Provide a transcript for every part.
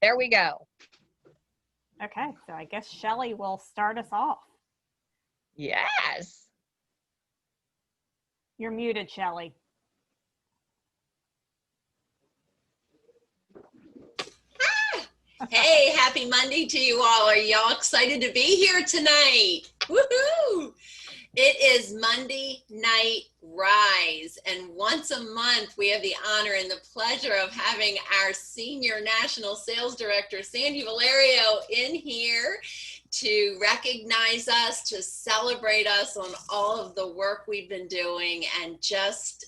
There we go. Okay, so I guess Shelley will start us off. Yes. You're muted, Shelley. Hey, happy Monday to you all. Are y'all excited to be here tonight? Woohoo! It is Monday Night Rise, and once a month we have the honor and the pleasure of having our Senior National Sales Director, Sandy Valerio, in here to recognize us, to celebrate us on all of the work we've been doing, and just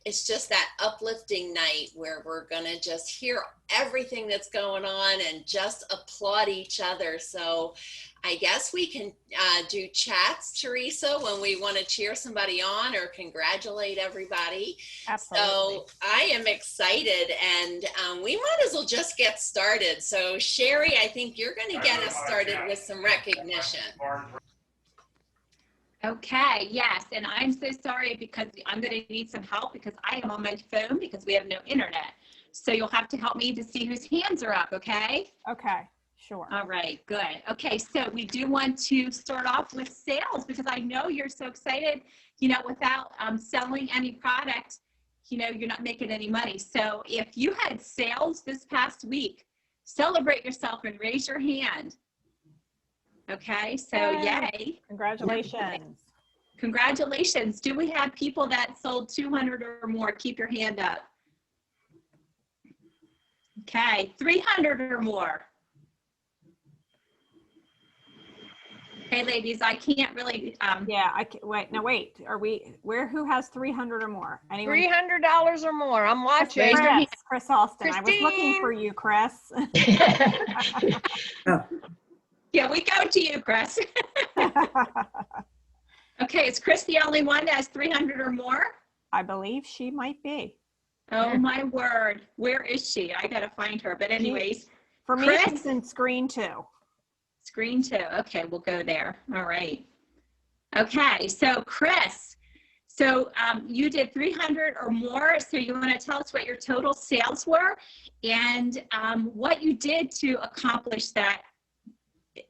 it's just that uplifting night where we're gonna just hear everything that's going on and just applaud each other. So I guess we can do chats, Teresa, when we want to cheer somebody on or congratulate everybody. Absolutely. So I am excited, and we might as well just get started. So Sherry, I think you're going to get us started with some recognition. Okay, yes, and I'm so sorry because I'm going to need some help because I am on my phone because we have no internet. So you'll have to help me to see whose hands are up, okay? Okay, sure. All right, good. Okay, so we do want to start off with sales because I know you're so excited, you know, without selling any product, you know, you're not making any money. So if you had sales this past week, celebrate yourself and raise your hand. Okay, so yay. Congratulations. Congratulations. Do we have people that sold 200 or more? Keep your hand up. Okay, 300 or more. Hey, ladies, I can't really. Yeah, I can, wait. No, wait. Are we? Who has 300 or more? Anyone? $300 or more. I'm watching. Chris Austin. I was looking for you, Chris. Yeah, we go to you, Chris. Okay, is Chris the only one that has 300 or more? I believe she might be. Oh my word, where is she? I gotta find her. But anyways, for me, Chris, she's in screen 2. Screen 2. Okay, we'll go there. All right. Okay, so Chris, so you did 300 or more. So you want to tell us what your total sales were and what you did to accomplish that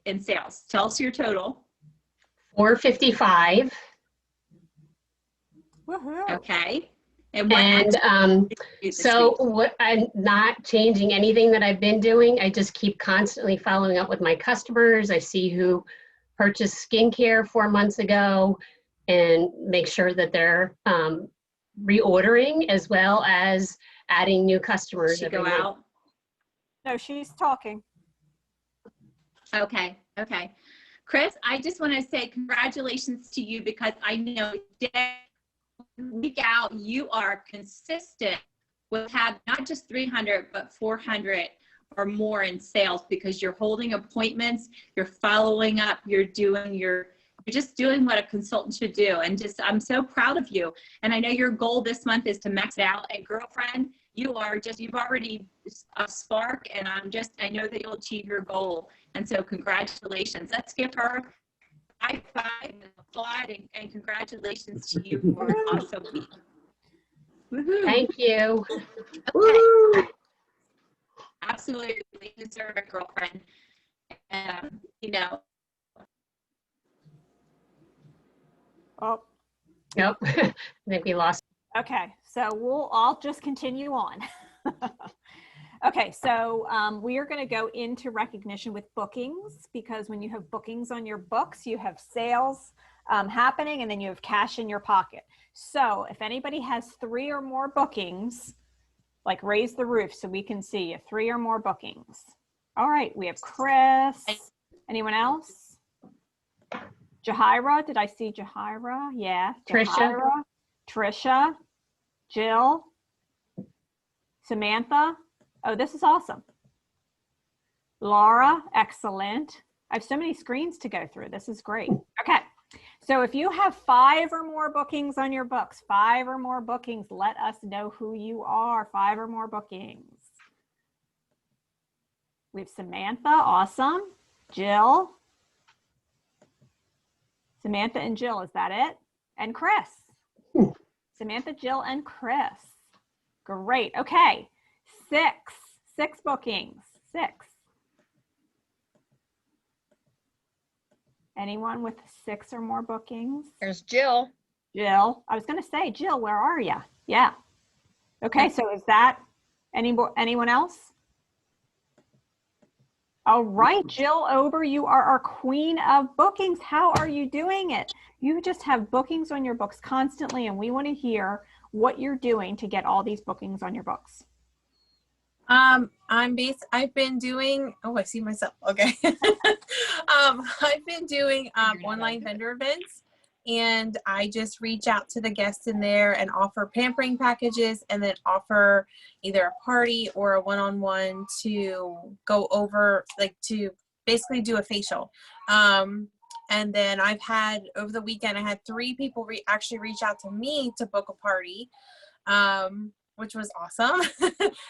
in sales. Tell us your total. 455. Woohoo. Okay. So what, I'm not changing anything that I've been doing. I just keep constantly following up with my customers. I see who purchased skincare 4 months ago and make sure that they're reordering as well as adding new customers. Go out. No, she's talking. Okay. Okay. Chris, I just want to say congratulations to you because I know day week out you are consistent with have not just 300 but 400 or more in sales because you're holding appointments, you're following up, you're just doing what a consultant should do. And I'm so proud of you. And I know your goal this month is to max it out. And girlfriend, you've already a spark, and I know that you'll achieve your goal. And so congratulations. Let's give her a high five and applaud and congratulations to you for an awesome week. Woohoo. Thank you. Okay. Absolutely. You deserve it, girlfriend. You know. Oh. Nope. I think we lost. Okay, so I'll just continue on. Okay, so we are going to go into recognition with bookings because when you have bookings on your books, you have sales happening and then you have cash in your pocket. So if anybody has 3 or more bookings, like raise the roof so we can see you. 3 or more bookings. All right, we have Chris. Anyone else? Jahira, did I see Jahira? Yeah. Jahira, Trisha, Jill, Samantha. Oh, this is awesome. Laura, excellent. I have so many screens to go through. This is great. Okay. So if you have 5 or more bookings on your books, 5 or more bookings, let us know who you are. 5 or more bookings. We have Samantha, awesome. Jill. Samantha and Jill, is that it? And Chris. Samantha, Jill, and Chris. Great. Okay. 6 bookings. 6. Anyone with 6 or more bookings? There's Jill. Jill, I was going to say, Jill, where are you? Yeah. Okay, so is that anyone else? All right, Jill Ober, you are our queen of bookings. How are you doing it? You just have bookings on your books constantly, and we want to hear what you're doing to get all these bookings on your books. I've been doing, oh, I see myself. Okay. I've been doing online vendor events, and I just reach out to the guests in there and offer pampering packages, and then offer either a party or a one-on-one to go over, like, to basically do a facial. And then I've had, over the weekend, I had 3 people actually reach out to me to book a party. Which was awesome.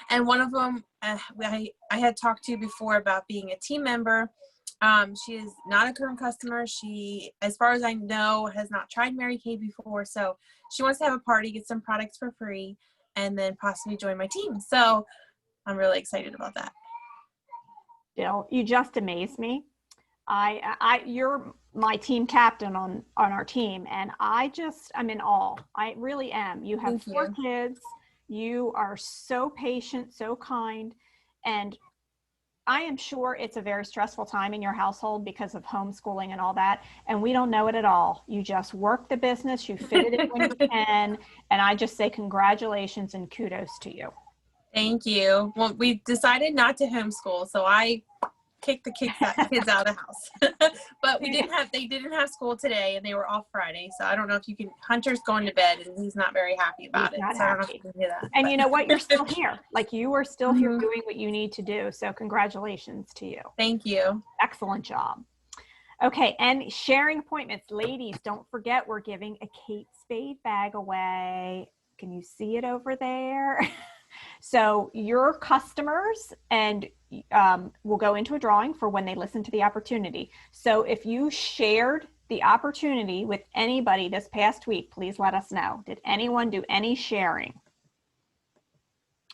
And one of them, I had talked to before about being a team member. She is not a current customer. She, as far as I know, has not tried Mary Kay before. So she wants to have a party, get some products for free, and then possibly join my team. So I'm really excited about that. Jill, you just amaze me. You're my team captain on our team, and I'm in awe. I really am. You have 4 kids. You are so patient, so kind, and I am sure it's a very stressful time in your household because of homeschooling and all that, and we don't know it at all. You just work the business, you fit it in when you can, and I just say congratulations and kudos to you. Thank you. Well, we decided not to homeschool, so I kicked the kids out of the house. But they didn't have school today, and they were off Friday. So I don't know if you can, Hunter's going to bed and he's not very happy about it. So I don't know if you can do that. And you know what? You're still here. Like, you are still here doing what you need to do. So congratulations to you. Thank you. Excellent job. Okay. And sharing appointments, ladies, don't forget, we're giving a Kate Spade bag away. Can you see it over there? So your customers will go into a drawing for when they listen to the opportunity. So if you shared the opportunity with anybody this past week, please let us know. Did anyone do any sharing?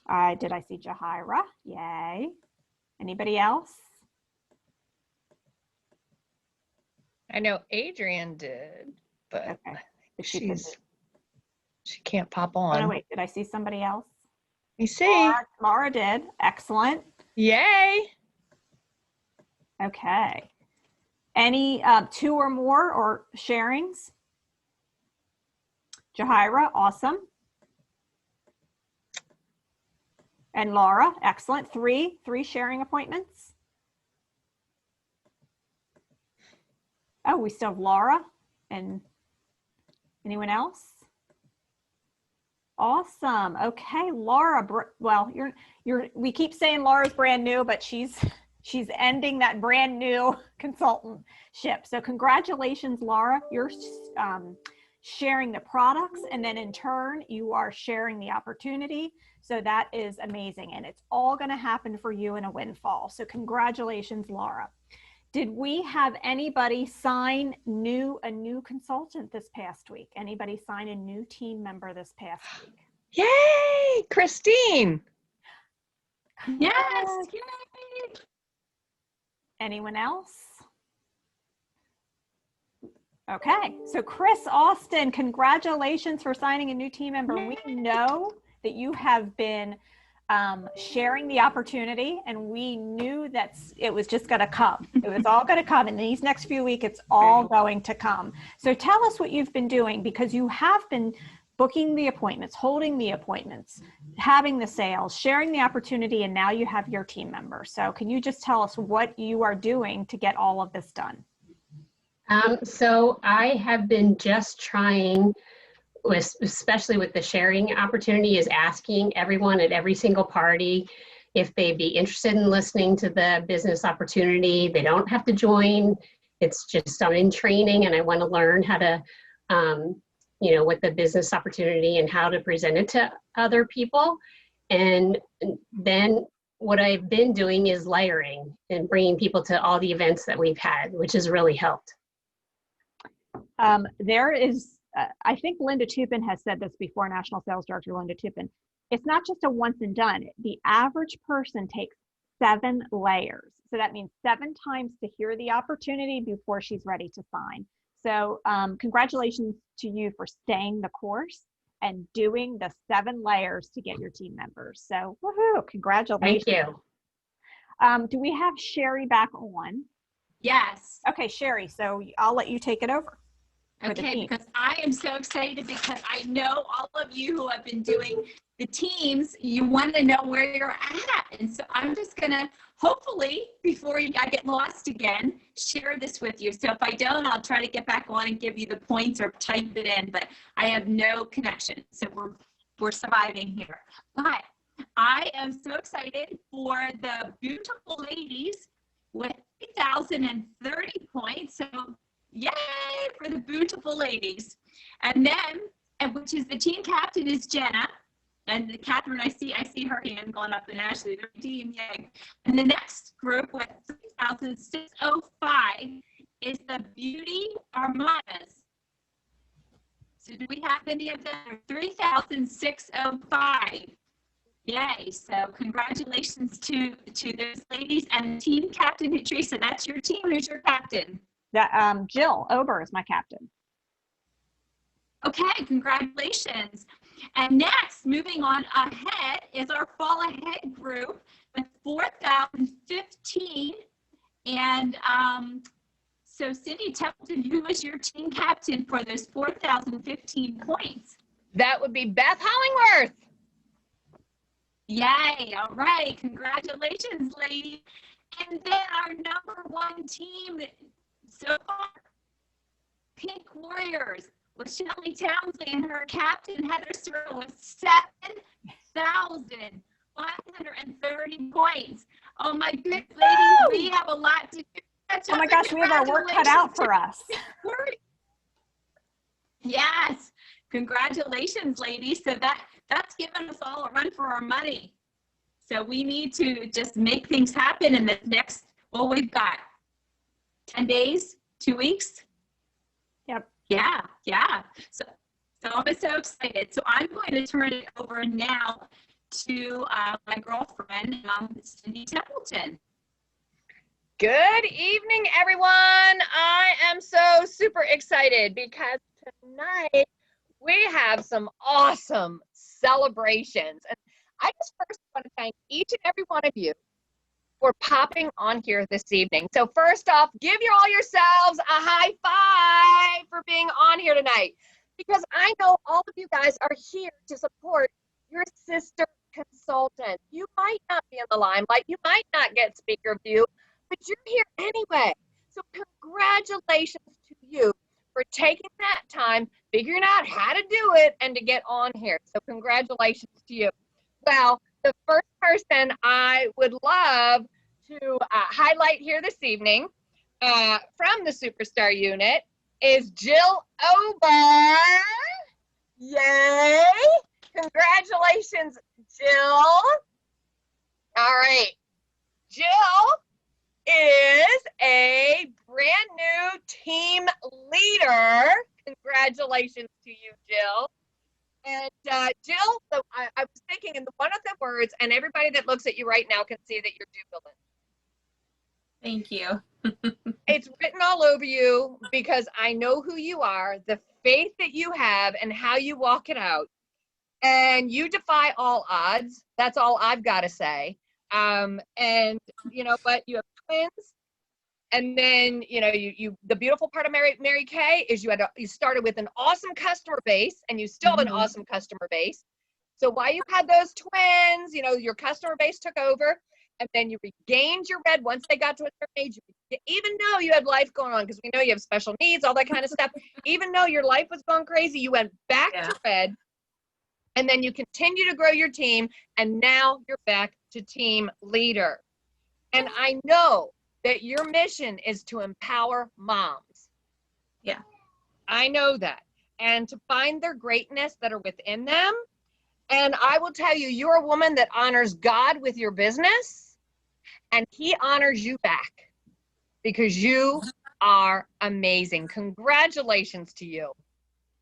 Did I see Jahira? Yay. Anybody else? I know Adrienne did, but Okay. she can't pop on. Oh, no, wait, did I see somebody else? You see? Laura did. Excellent. Yay. Okay. Any 2 or more or sharings? Jahira, awesome. And Laura, excellent. 3 sharing appointments. Oh, we still have Laura and anyone else? Awesome. Okay, Laura. Well, we keep saying Laura's brand new, but she's ending that brand new consultantship. So congratulations, Laura. You're sharing the products, and then in turn, you are sharing the opportunity. So that is amazing, and it's all going to happen for you in a windfall. So congratulations, Laura. Did we have anybody sign a new consultant this past week? Anybody sign a new team member this past week? Yay, Christine. Yes. Yay. Anyone else? Okay, so Chris Austin, congratulations for signing a new team member. We know that you have been sharing the opportunity, and we knew that it was just going to come. It was all going to come in these next few weeks. It's all going to come. So tell us what you've been doing, because you have been booking the appointments, holding the appointments, having the sales, sharing the opportunity, and now you have your team member. So can you just tell us what you are doing to get all of this done? So I have been just trying, especially with the sharing opportunity, is asking everyone at every single party if they'd be interested in listening to the business opportunity. They don't have to join. It's just I'm in training, and I want to learn how to, with the business opportunity and how to present it to other people. And then what I've been doing is layering and bringing people to all the events that we've had, which has really helped. There is, I think Linda Tupin has said this before, National Sales Director Linda Tupin. It's not just a once and done. The average person takes 7 layers. So that means 7 times to hear the opportunity before she's ready to sign. So congratulations to you for staying the course and doing the 7 layers to get your team members. So woohoo, congratulations. Thank you. Do we have Sherry back on? Yes. Okay, Sherry, so I'll let you take it over. Okay, because I am so excited because I know all of you who have been doing the teams, you want to know where you're at. And so I'm just going to, hopefully, before I get lost again, share this with you. So if I don't, I'll try to get back on and give you the points or type it in, but I have no connection. So we're surviving here. But I am so excited for the beautiful ladies with 3,030 points. So yay for the beautiful ladies. And then, which is the team captain is Jenna. And Catherine, I see her hand going up, and Ashley, their team, yay. And the next group with 3,605 is the Beauty Armadas. So do we have any of them? 3,605. Yay, so congratulations to those ladies and team captain, Teresa, that's your team. Who's your captain? Jill Ober is my captain. Okay, congratulations. And next, moving on ahead, is our Fall Ahead group with 4,015. And so Cindy Templeton, who was your team captain for those 4,015 points? That would be Beth Hollingworth. Yay, all right, congratulations, lady. And then our #1 team so far, Pink Warriors, with Shelley Townsley and her captain, Heather Searle, with 7,530 points. Oh my goodness, ladies, we have a lot to do. Oh my gosh, we have our work cut out for us. Yes, congratulations, ladies. So that's given us all a run for our money. So we need to just make things happen in the next, well, we've got 10 days, 2 weeks. Yep. Yeah. So I'm so excited. So I'm going to turn it over now to my girlfriend, Cindy Templeton. Good evening, everyone. I am so super excited because tonight we have some awesome celebrations. And I just first want to thank each and every one of you for popping on here this evening. So first off, give all yourselves a high five for being on here tonight, because I know all of you guys are here to support your sister consultant. You might not be in the limelight, you might not get speaker view, but you're here anyway. So congratulations to you for taking that time, figuring out how to do it, and to get on here. So congratulations to you. Well, the first person I would love to highlight here this evening from the Superstar Unit is Jill Ober. Yay! Congratulations, Jill. All right. Jill is a brand new team leader. Congratulations to you, Jill. And Jill, so I was thinking in one of the words, and everybody that looks at you right now can see that you're jubilant. Thank you. It's written all over you because I know who you are, the faith that you have, and how you walk it out. And you defy all odds. That's all I've got to say. And you know what? You have twins. And then, you know, the beautiful part of Mary Kay is you started with an awesome customer base, and you still have an awesome customer base. So while you had those twins, you know, your customer base took over, and then you regained your red once they got to a certain age. Even though you had life going on, because we know you have special needs, all that kind of stuff. Even though your life was going crazy, you went back to red, and then you continue to grow your team, and now you're back to team leader. And I know that your mission is to empower moms. Yeah. I know that. And to find their greatness that are within them. And I will tell you, you're a woman that honors God with your business, and He honors you back because you are amazing. Congratulations to you.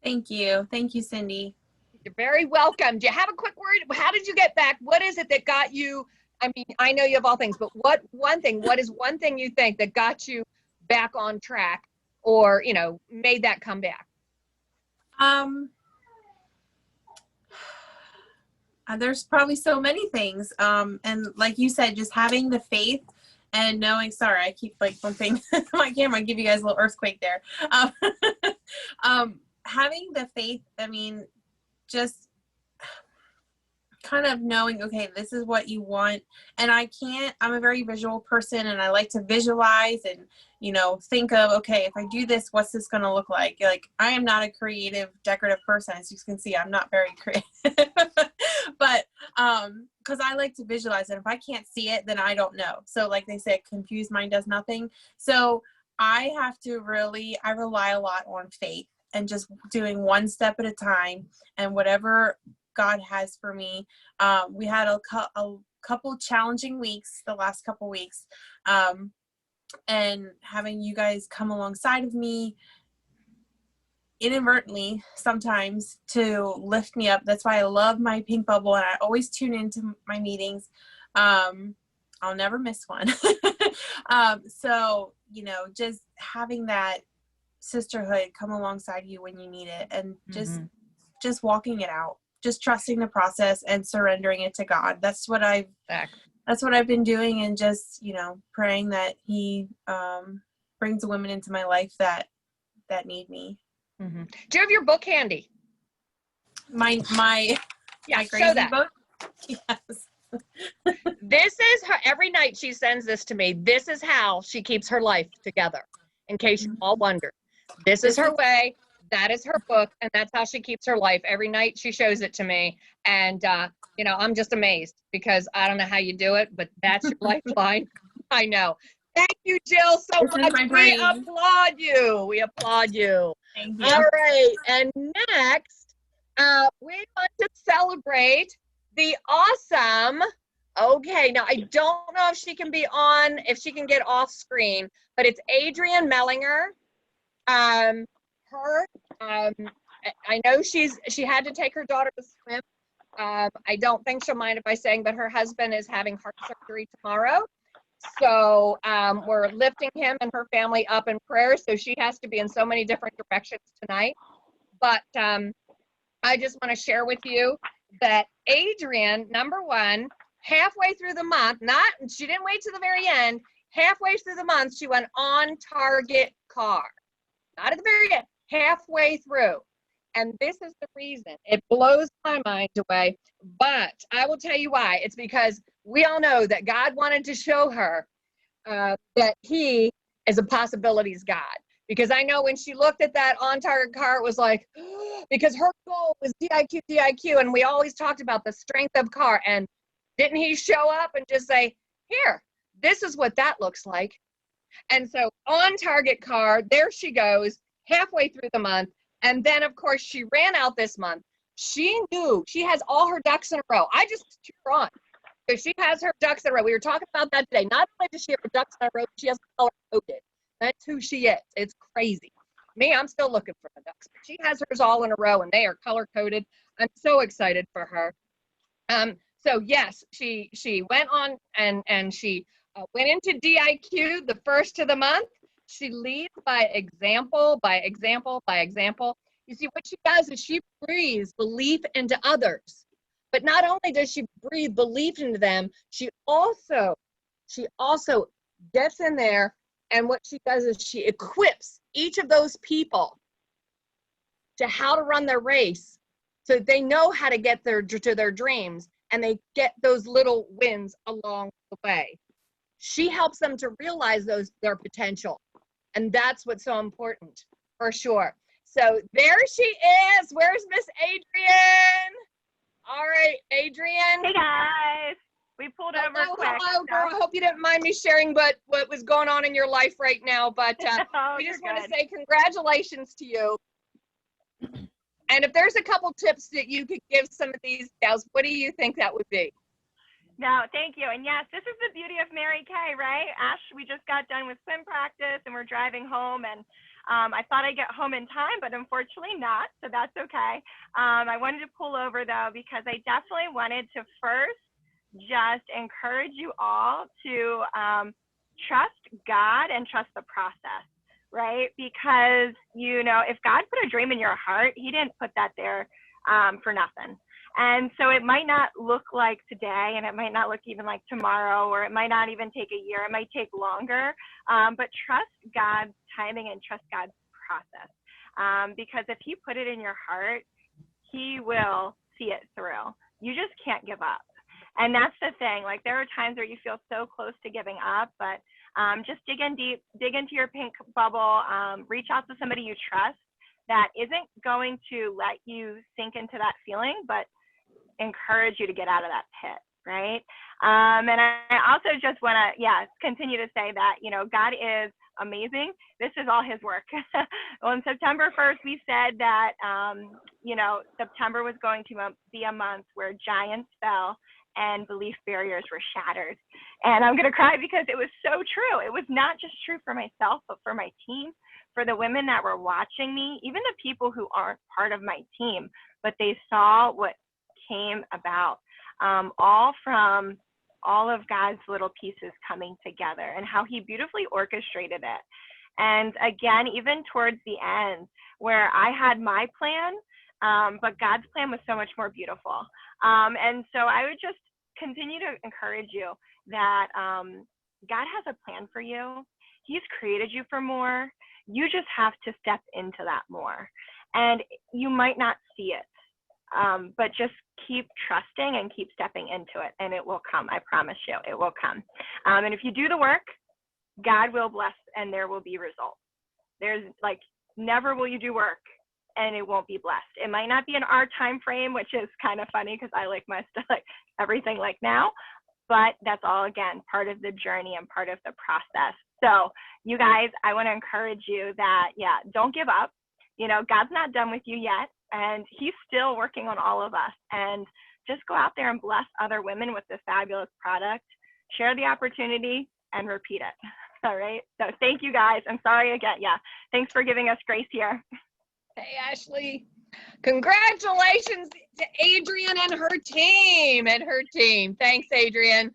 Thank you. Thank you, Cindy. You're very welcome. Do you have a quick word? How did you get back? What is it that got you I mean, I know you have all things, but what is one thing you think that got you back on track or, you know, made that come back? There's probably so many things. And like you said, just having the faith and knowing, sorry, I keep like bumping my camera, give you guys a little earthquake there. Having the faith, I mean, just kind of knowing, okay, this is what you want. And I'm a very visual person, and I like to visualize and, you know, think of, okay, if I do this, what's this going to look like? Like, I am not a creative, decorative person. As you can see, I'm not very creative, but, cause I like to visualize it. If I can't see it, then I don't know. So like they say, confused mind does nothing. So I rely a lot on faith and just doing one step at a time, and whatever God has for me. We had a couple challenging weeks, the last couple weeks, and having you guys come alongside of me inadvertently sometimes to lift me up. That's why I love my pink bubble, and I always tune into my meetings. I'll never miss one. So, you know, just having that sisterhood come alongside you when you need it, and just walking it out. Just trusting the process and surrendering it to God. That's what I've been doing, and just, you know, praying that He brings the women into my life that need me. Mm-hmm. Do you have your book handy? My Yeah, crazy show that. book. Yes. This is her. Every night she sends this to me. This is how she keeps her life together. In case you all wonder, this is her way. That is her book, and that's how she keeps her life. Every night she shows it to me, and you know, I'm just amazed because I don't know how you do it, but that's your lifeline. I know. Thank you, Jill, so much. We applaud you. We applaud you. Thank you. All right, and next, we want to celebrate the awesome. Okay, now I don't know if she can be on, if she can get off screen, but it's Adrienne Mellinger. I know she had to take her daughter to swim. I don't think she'll mind if I saying, but her husband is having heart surgery tomorrow. So we're lifting him and her family up in prayer. So she has to be in so many different directions tonight. But I just want to share with you that Adrienne, number one, halfway through the month, she didn't wait to the very end, halfway through the month, she went on target car. Not at the very end, halfway through. And this is the reason. It blows my mind away, but I will tell you why. It's because we all know that God wanted to show her that He is a possibilities God. Because I know when she looked at that on-target car, it was like, because her goal was DIQ, and we always talked about the strength of car. And didn't He show up and just say, here, this is what that looks like. And so on-target car, there she goes, halfway through the month. And then, of course, she ran out this month. She knew she has all her ducks in a row. I just cheer her on. So she has her ducks in a row. We were talking about that today. Not only does she have her ducks in a row, she has color coded. That's who she is. It's crazy. Me, I'm still looking for the ducks. But she has hers all in a row, and they are color coded. I'm so excited for her. So yes, she went on and she went into DIQ the first of the month. She leads by example, by example, by example. You see, what she does is she breathes belief into others. But not only does she breathe belief into them, she also gets in there, and what she does is she equips each of those people to how to run their race so they know how to get to their dreams, and they get those little wins along the way. She helps them to realize their potential. And that's what's so important, for sure. So there she is. Where's Miss Adrienne? All right, Adrienne. Hey guys, we pulled over quick. Hello, girl. I hope you didn't mind me sharing what was going on in your life right now, but Oh, we just want to say congratulations to you. And if there's a couple tips that you could give some of these gals, what do you think that would be? No, thank you. And yes, this is the beauty of Mary Kay, right? Ash, we just got done with swim practice and we're driving home, and I thought I'd get home in time, but unfortunately not, so that's okay. I wanted to pull over though, because I definitely wanted to first just encourage you all to trust God and trust the process, right? Because, you know, if God put a dream in your heart, he didn't put that there for nothing. And so it might not look like today, and it might not look even like tomorrow, or it might not even take a year. It might take longer, but trust God's timing and trust God's process. Because if he put it in your heart, he will see it through. You just can't give up. And that's the thing. Like, there are times where you feel so close to giving up, but just dig in deep, dig into your pink bubble, reach out to somebody you trust that isn't going to let you sink into that feeling, but encourage you to get out of that pit, right? And I also just want to, continue to say that, you know, God is amazing. This is all his work. On September 1st, we said that, you know, September was going to be a month where giants fell and belief barriers were shattered. And I'm going to cry because it was so true. It was not just true for myself, but for my team, for the women that were watching me, even the people who aren't part of my team, but they saw what came about, all from all of God's little pieces coming together and how he beautifully orchestrated it. And again, even towards the end where I had my plan, but God's plan was so much more beautiful. And so I would just continue to encourage you that God has a plan for you. He's created you for more. You just have to step into that more. And you might not see it, but just keep trusting and keep stepping into it, and it will come. I promise you, it will come. And if you do the work, God will bless, and there will be results. There's like, never will you do work and it won't be blessed. It might not be in our time frame, which is kind of funny because I like my stuff, like everything like now, but that's all, again, part of the journey and part of the process. So you guys, I want to encourage you that, don't give up. You know, God's not done with you yet, and he's still working on all of us. And just go out there and bless other women with this fabulous product. Share the opportunity and repeat it. All right. So thank you guys. I'm sorry again. Thanks for giving us grace here. Hey, Ashley. Congratulations to Adrienne and her team. Thanks, Adrienne.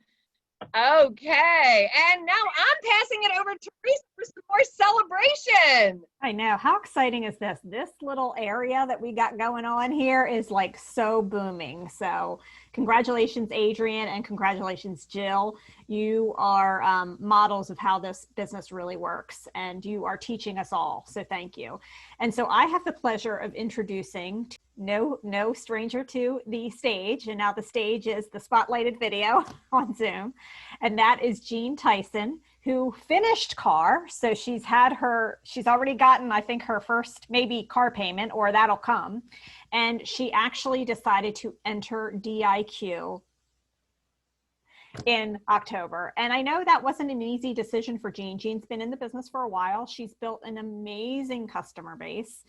Okay, and now I'm passing it over to Teresa for some more celebration. I know. How exciting is this? This little area that we got going on here is like so booming. So congratulations, Adrienne, and congratulations, Jill. You are models of how this business really works, and you are teaching us all. So thank you. And so I have the pleasure of introducing no stranger to the stage. And now the stage is the spotlighted video on Zoom. And that is Jean Tyson, who finished car. So she's already gotten, I think, her first maybe car payment, or that'll come. And she actually decided to enter DIQ in October. And I know that wasn't an easy decision for Jean. Jean's been in the business for a while. She's built an amazing customer base.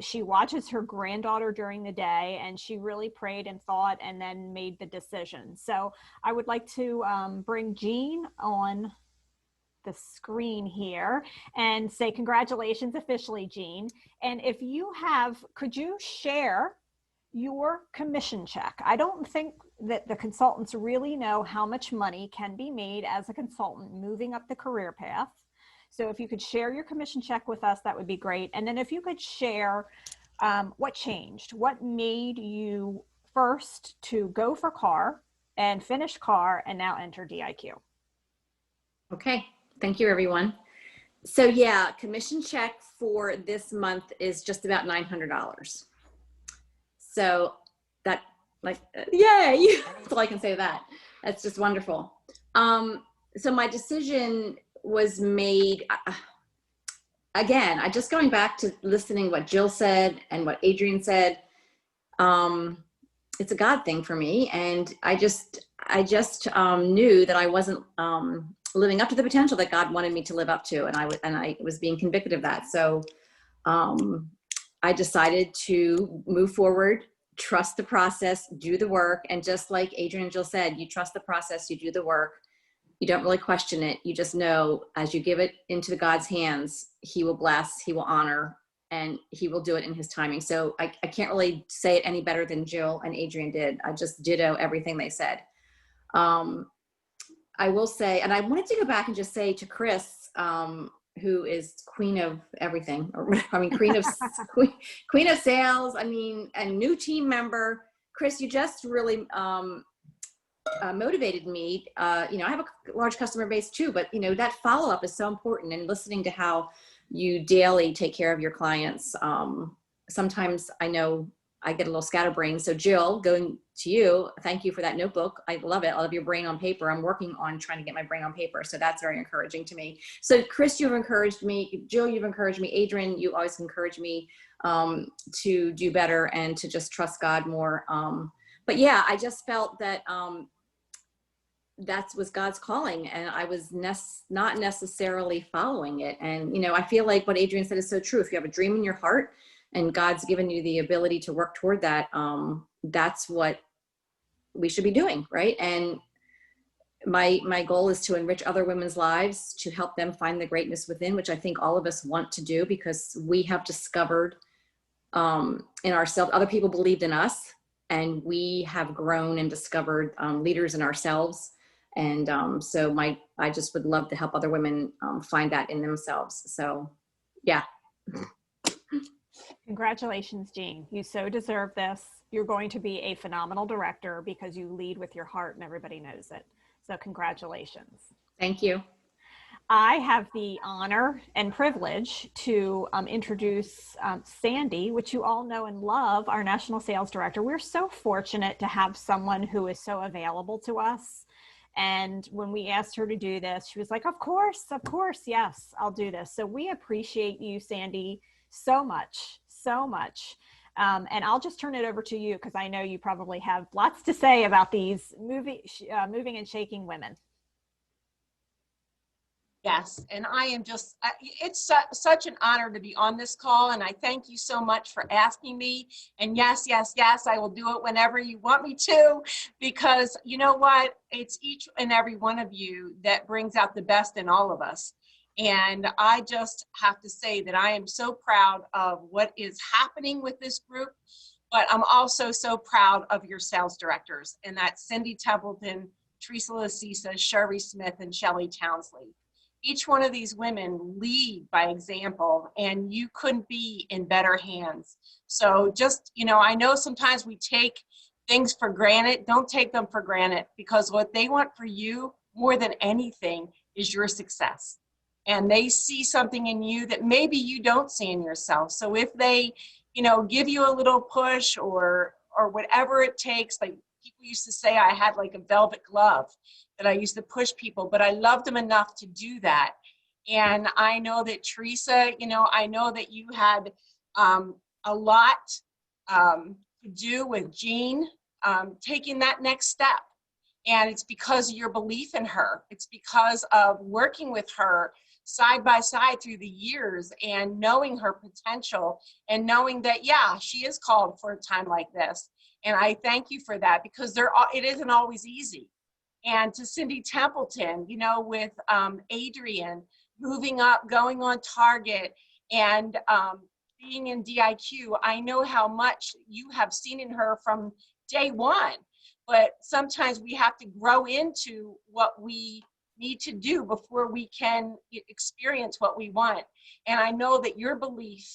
She watches her granddaughter during the day, and she really prayed and thought and then made the decision. So I would like to bring Jean on the screen here and say congratulations officially, Jean. And if you have, could you share your commission check? I don't think that the consultants really know how much money can be made as a consultant moving up the career path. So if you could share your commission check with us, that would be great. And then if you could share what changed, what made you first to go for car and finish car and now enter DIQ. Okay, thank you, everyone. So yeah, commission check for this month is just about $900. So that, like, yay, that's all I can say to that. That's just wonderful. So my decision was made, again, I just going back to listening what Jill said and what Adrienne said, it's a God thing for me. And I just knew that I wasn't living up to the potential that God wanted me to live up to. And I was being convicted of that. So I decided to move forward, trust the process, do the work. And just like Adrienne and Jill said, you trust the process, you do the work. You don't really question it. You just know as you give it into God's hands, he will bless, he will honor, and he will do it in his timing. So I can't really say it any better than Jill and Adrienne did. I just ditto everything they said. I will say, and I wanted to go back and just say to Chris, who is queen of everything, or I mean, queen of sales, I mean, and new team member. Chris, you just really motivated me. You know, I have a large customer base too, but you know, that follow-up is so important, and listening to how you daily take care of your clients. Sometimes I know I get a little scatterbrained. So Jill, going to you, thank you for that notebook. I love it. I love your brain on paper. I'm working on trying to get my brain on paper. So that's very encouraging to me. So Chris, you've encouraged me. Jill, you've encouraged me. Adrian, you always encourage me to do better and to just trust God more. But yeah, I just felt that that was God's calling, and I was not necessarily following it. And, you know, I feel like what Adrian said is so true. If you have a dream in your heart and God's given you the ability to work toward that, that's what we should be doing, right? And my goal is to enrich other women's lives, to help them find the greatness within, which I think all of us want to do, because we have discovered in ourselves, other people believed in us, and we have grown and discovered leaders in ourselves. And so I just would love to help other women find that in themselves. So yeah. Congratulations, Jean. You so deserve this. You're going to be a phenomenal director because you lead with your heart and everybody knows it. So congratulations. Thank you. I have the honor and privilege to introduce Sandy, which you all know and love, our National Sales Director. We're so fortunate to have someone who is so available to us. And when we asked her to do this, she was like, of course, yes, I'll do this. So we appreciate you, Sandy, so much, so much. And I'll just turn it over to you because I know you probably have lots to say about these moving and shaking women. Yes, and I am just, it's such an honor to be on this call, and I thank you so much for asking me. And yes, I will do it whenever you want me to, because you know what? It's each and every one of you that brings out the best in all of us. And I just have to say that I am so proud of what is happening with this group, but I'm also so proud of your sales directors, and that's Cindy Templeton, Teresa Lasisa, Sherry Smith, and Shelley Townsley. Each one of these women lead by example, and you couldn't be in better hands. So just, you know, I know sometimes we take things for granted. Don't take them for granted, because what they want for you more than anything is your success. And they see something in you that maybe you don't see in yourself. So if they, you know, give you a little push or whatever it takes, like people used to say I had like a velvet glove that I used to push people, but I loved them enough to do that. And I know that Teresa, you know, I know that you had a lot to do with Jean taking that next step. And it's because of your belief in her. It's because of working with her side by side through the years and knowing her potential and knowing that, yeah, she is called for a time like this. And I thank you for that, because it isn't always easy. And to Cindy Templeton, you know, with Adrian moving up, going on Target, and being in DIQ, I know how much you have seen in her from day one. But sometimes we have to grow into what we need to do before we can experience what we want. And I know that your belief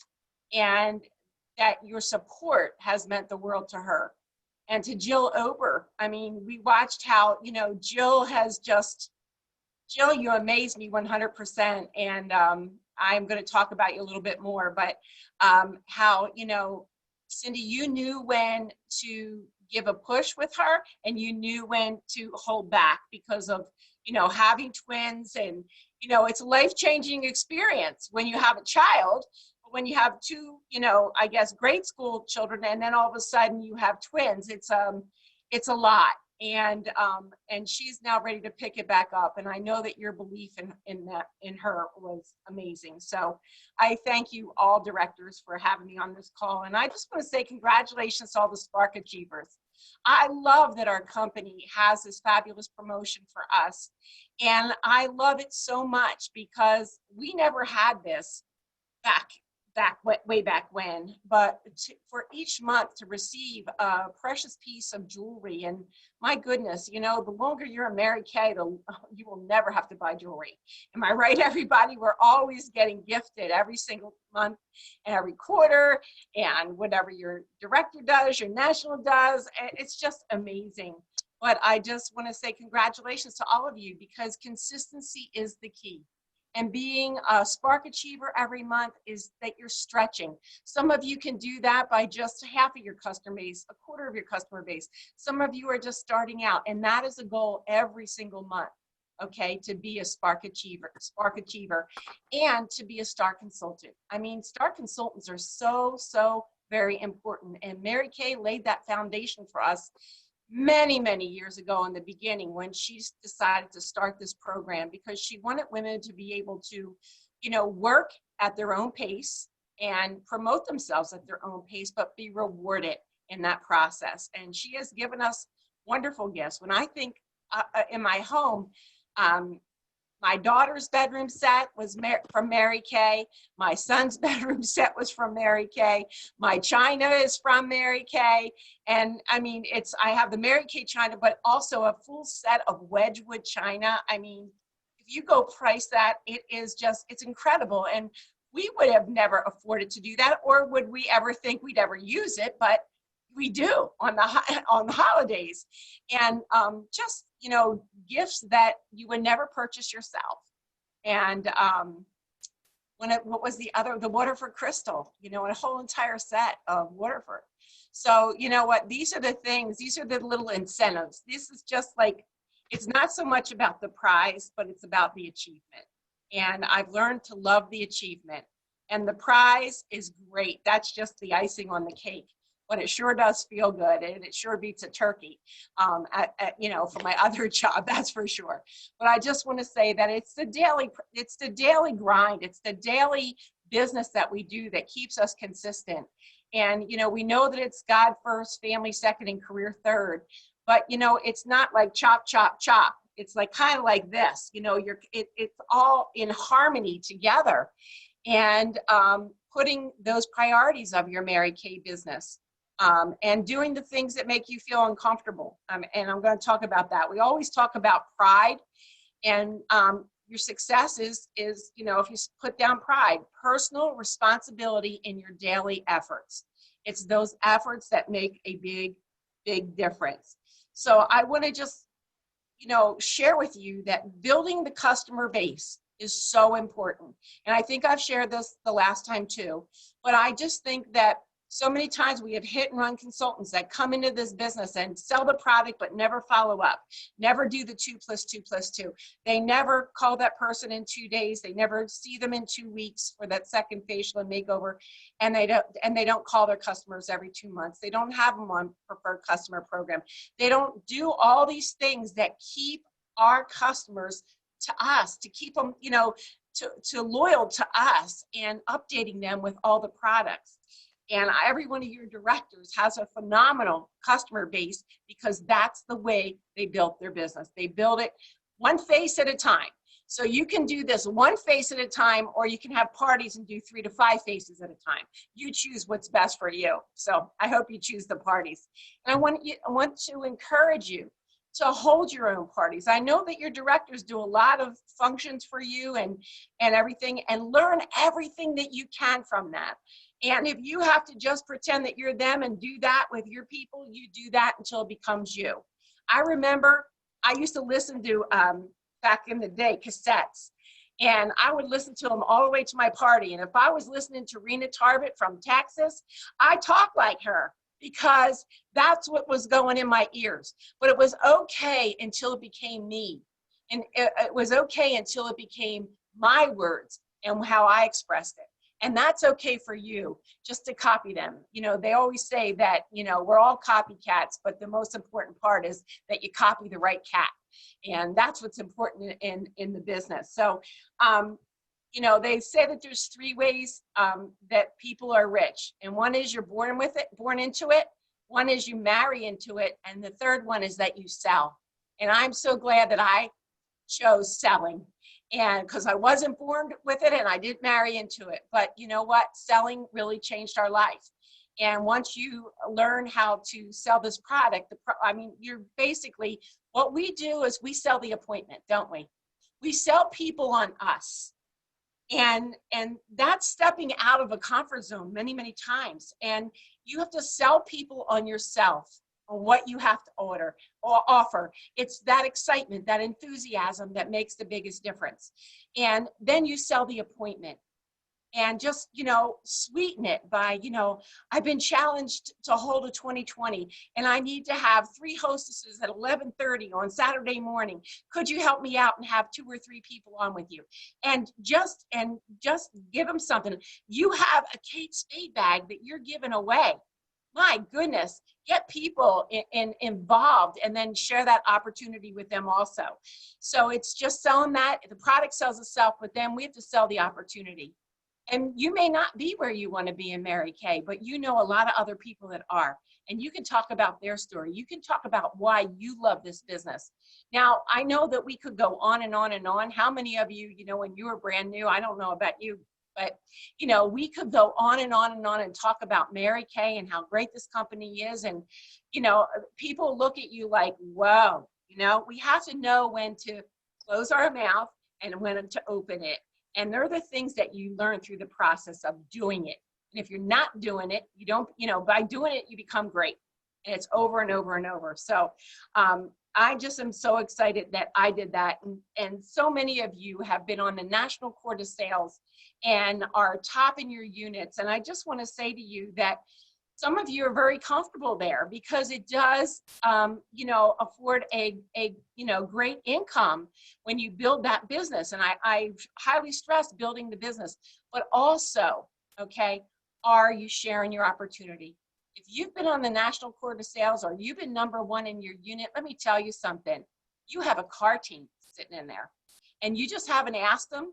and that your support has meant the world to her. And to Jill Ober, I mean, we watched how, you know, Jill, you amaze me 100%. And I'm going to talk about you a little bit more, but how, you know, Cindy, you knew when to give a push with her, and you knew when to hold back because of, you know, having twins. And, you know, it's a life-changing experience when you have a child. When you have two, you know, I guess grade school children, and then all of a sudden you have twins, it's a lot. And she's now ready to pick it back up. And I know that your belief in her was amazing. So I thank you all directors for having me on this call. And I just want to say congratulations to all the Spark Achievers. I love that our company has this fabulous promotion for us. And I love it so much because we never had this back way back when, but for each month to receive a precious piece of jewelry, and my goodness, you know, the longer you're a Mary Kay, you will never have to buy jewelry. Am I right, everybody? We're always getting gifted every single month and every quarter, and whatever your director does, your national does, it's just amazing. But I just want to say congratulations to all of you, because consistency is the key. And being a Spark Achiever every month is that you're stretching. Some of you can do that by just half of your customer base, a quarter of your customer base. Some of you are just starting out, and that is a goal every single month, okay, to be a Spark Achiever, and to be a Star Consultant. I mean, Star Consultants are so very important, and Mary Kay laid that foundation for us many years ago in the beginning, when she decided to start this program, because she wanted women to be able to, you know, work at their own pace and promote themselves at their own pace, but be rewarded in that process. And she has given us wonderful gifts. When I think in my home, my daughter's bedroom set was from Mary Kay. My son's bedroom set was from Mary Kay. My china is from Mary Kay. And I mean, I have the Mary Kay china, but also a full set of Wedgwood china. I mean, if you go price that, it's incredible. And we would have never afforded to do that, or would we ever think we'd ever use it, but we do on the holidays. And just, you know, gifts that you would never purchase yourself. And what was the Waterford crystal, you know, a whole entire set of Waterford. So, you know what, these are the little incentives. This is just like, it's not so much about the prize, but it's about the achievement. And I've learned to love the achievement, and the prize is great. That's just the icing on the cake. But it sure does feel good, and it sure beats a turkey, you know, for my other job, that's for sure. But I just want to say that it's the daily grind, it's the daily business that we do that keeps us consistent. And, you know, we know that it's God first, family second, and career third. But, you know, it's not like chop, chop, chop. It's like kind of like this, you know, it's all in harmony together. And putting those priorities of your Mary Kay business. And doing the things that make you feel uncomfortable. And I'm going to talk about that. We always talk about pride, and your success is, you know, if you put down pride, personal responsibility in your daily efforts. It's those efforts that make a big difference. So I want to just, you know, share with you that building the customer base is so important. And I think I've shared this the last time too, but I just think that so many times we have hit and run consultants that come into this business and sell the product, but never follow up, never do the 2 + 2 + 2. They never call that person in 2 days. They never see them in 2 weeks for that second facial and makeover. And they don't call their customers every 2 months. They don't have them on preferred customer program. They don't do all these things that keep our customers to us, to keep them, you know, to loyal to us, and updating them with all the products. And every one of your directors has a phenomenal customer base, because that's the way they built their business. They build it one face at a time. So you can do this one face at a time, or you can have parties and do 3 to 5 faces at a time. You choose what's best for you. So I hope you choose the parties. And I want to encourage you to hold your own parties. I know that your directors do a lot of functions for you and everything, and learn everything that you can from that. And if you have to just pretend that you're them and do that with your people, you do that until it becomes you. I remember I used to listen to, back in the day, cassettes. And I would listen to them all the way to my party. And if I was listening to Rena Tarbett from Texas, I talked like her, because that's what was going in my ears. But it was okay until it became me. And it was okay until it became my words and how I expressed it. And that's okay for you, just to copy them. You know, they always say that, you know, we're all copycats, but the most important part is that you copy the right cat. And that's what's important in the business. So, you know, they say that there's 3 ways that people are rich. And one is you're born with it, born into it. One is you marry into it. And the third one is that you sell. And I'm so glad that I chose selling. And because I wasn't born with it and I didn't marry into it. But you know what? Selling really changed our life. And once you learn how to sell this product, I mean, you're basically, what we do is we sell the appointment, don't we? We sell people on us. And that's stepping out of a comfort zone many, many times. And you have to sell people on yourself, on what you have to order or offer. It's that excitement, that enthusiasm that makes the biggest difference. And then you sell the appointment. And just, you know, sweeten it by, you know, I've been challenged to hold a 2020 and I need to have 3 hostesses at 11:30 on Saturday morning. Could you help me out and have 2 or 3 people on with you? And just give them something. You have a Kate Spade bag that you're giving away. My goodness, get people involved and then share that opportunity with them also. So it's just selling that. The product sells itself, but then we have to sell the opportunity. And you may not be where you want to be in Mary Kay, but you know a lot of other people that are. And you can talk about their story. You can talk about why you love this business. Now, I know that we could go on and on and on. How many of you, you know, when you were brand new, I don't know about you, but, you know, we could go on and on and on and talk about Mary Kay and how great this company is. And, you know, people look at you like, whoa, you know, we have to know when to close our mouth and when to open it. And they're the things that you learn through the process of doing it. And if you're not doing it, you don't, you know, by doing it, you become great. And it's over and over and over. So I just am so excited that I did that. And so many of you have been on the National Court of Sales and are top in your units. And I just want to say to you that some of you are very comfortable there because it does, you know, afford a you know, great income when you build that business. And I highly stress building the business, but also, okay, are you sharing your opportunity? If you've been on the National Court of Sales or you've been #1 in your unit, let me tell you something. You have a car team sitting in there and you just haven't asked them,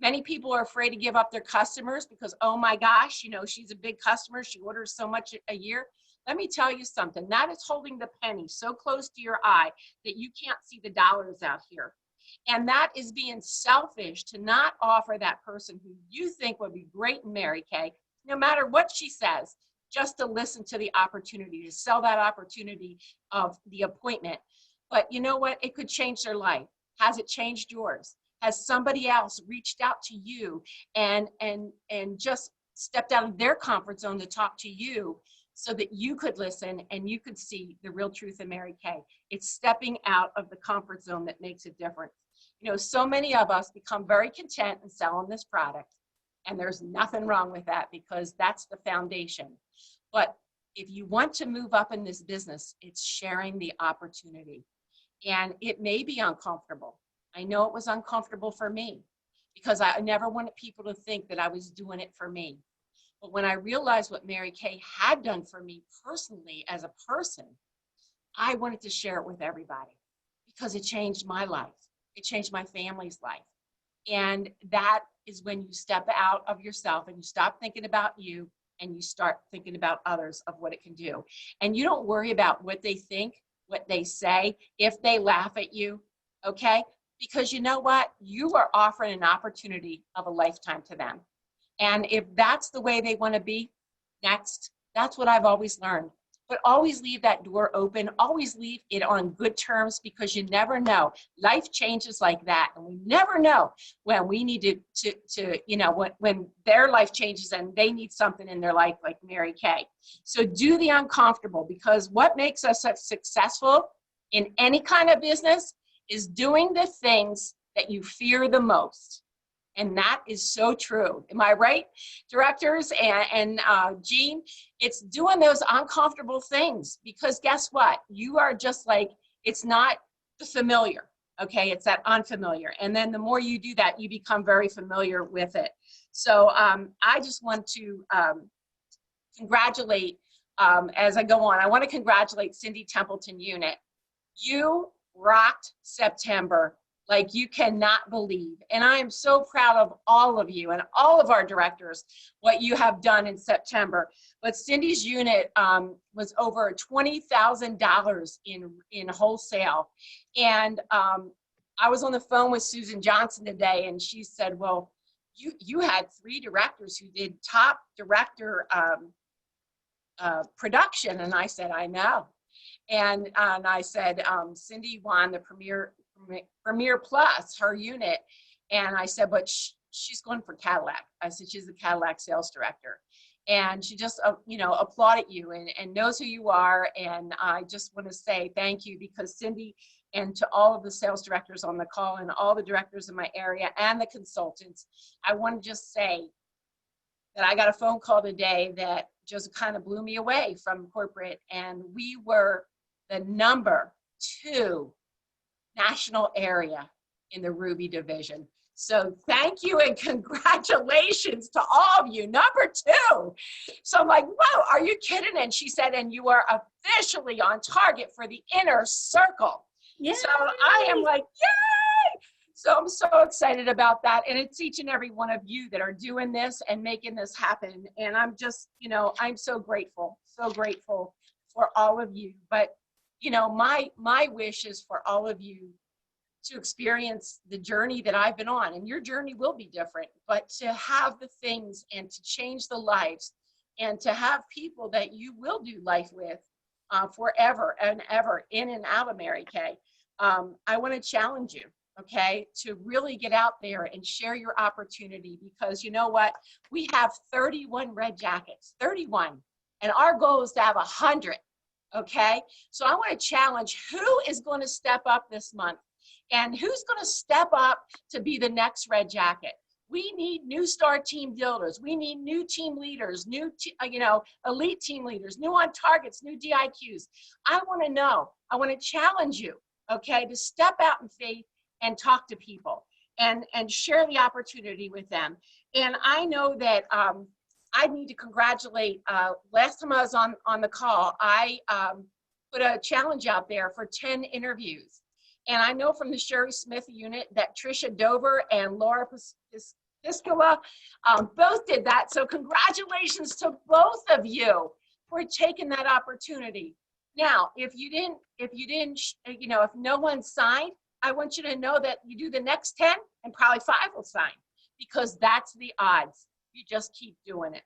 many people are afraid to give up their customers because, oh my gosh, you know, she's a big customer. She orders so much a year. Let me tell you something. That is holding the penny so close to your eye that you can't see the dollars out here. And that is being selfish to not offer that person who you think would be great in Mary Kay, no matter what she says, just to listen to the opportunity, to sell that opportunity of the appointment. But you know what? It could change their life. Has it changed yours? Has somebody else reached out to you and just stepped out of their comfort zone to talk to you so that you could listen and you could see the real truth of Mary Kay? It's stepping out of the comfort zone that makes a difference. You know, so many of us become very content in selling this product, and there's nothing wrong with that because that's the foundation. But if you want to move up in this business, it's sharing the opportunity. And it may be uncomfortable. I know it was uncomfortable for me because I never wanted people to think that I was doing it for me. But when I realized what Mary Kay had done for me personally as a person, I wanted to share it with everybody because it changed my life. It changed my family's life. And that is when you step out of yourself and you stop thinking about you and you start thinking about others of what it can do. And you don't worry about what they think, what they say, if they laugh at you, okay? Because you know what? You are offering an opportunity of a lifetime to them. And if that's the way they want to be next, that's what I've always learned. But always leave that door open. Always leave it on good terms because you never know. Life changes like that. And we never know when we need to you know, when their life changes and they need something in their life like Mary Kay. So do the uncomfortable because what makes us successful in any kind of business is doing the things that you fear the most. And that is so true. Am I right, directors and Jean? It's doing those uncomfortable things because guess what? You are just like, it's not the familiar, okay? It's that unfamiliar. And then the more you do that, you become very familiar with it. So I just want to congratulate, as I go on, I want to congratulate Cindy Templeton Unit. You rocked September like you cannot believe. And I am so proud of all of you and all of our directors, what you have done in September. But Cindy's unit was over $20,000 in wholesale. And I was on the phone with Susan Johnson today, and she said, well, you had 3 directors who did top director production. And I said, I know. And I said, Cindy won the Premier Plus, her unit. And I said, but she's going for Cadillac. I said, she's the Cadillac sales director. And she just, applauded you and knows who you are. And I just want to say thank you, because Cindy, and to all of the sales directors on the call and all the directors in my area and the consultants, I want to just say that I got a phone call today that just kind of blew me away from corporate. And we were the number 2 national area in the Ruby division. So thank you and congratulations to all of you, number 2. So I'm like, whoa, are you kidding? And she said, and you are officially on target for the inner circle. Yay. So I am like, yay! So I'm so excited about that. And it's each and every one of you that are doing this and making this happen. And I'm just, I'm so grateful for all of you. But, my wish is for all of you to experience the journey that I've been on. And your journey will be different, but to have the things and to change the lives and to have people that you will do life with forever and ever, in and out of Mary Kay. I want to challenge you, okay, to really get out there and share your opportunity, because you know what? We have 31 red jackets, 31, and our goal is to have 100, okay? So I want to challenge, who is going to step up this month? And who's going to step up to be the next red jacket? We need new star team builders. We need new team leaders, new, elite team leaders, new on targets, new DIQs. I want to know, I want to challenge you, okay, to step out in faith and talk to people and share the opportunity with them. And I know that I need to congratulate, last time I was on the call, I put a challenge out there for 10 interviews. And I know from the Sherry Smith unit that Trisha Dover and Laura Piscula both did that. So congratulations to both of you for taking that opportunity. Now, if no one signed, I want you to know that you do the next 10 and probably 5 will sign, because that's the odds. You just keep doing it.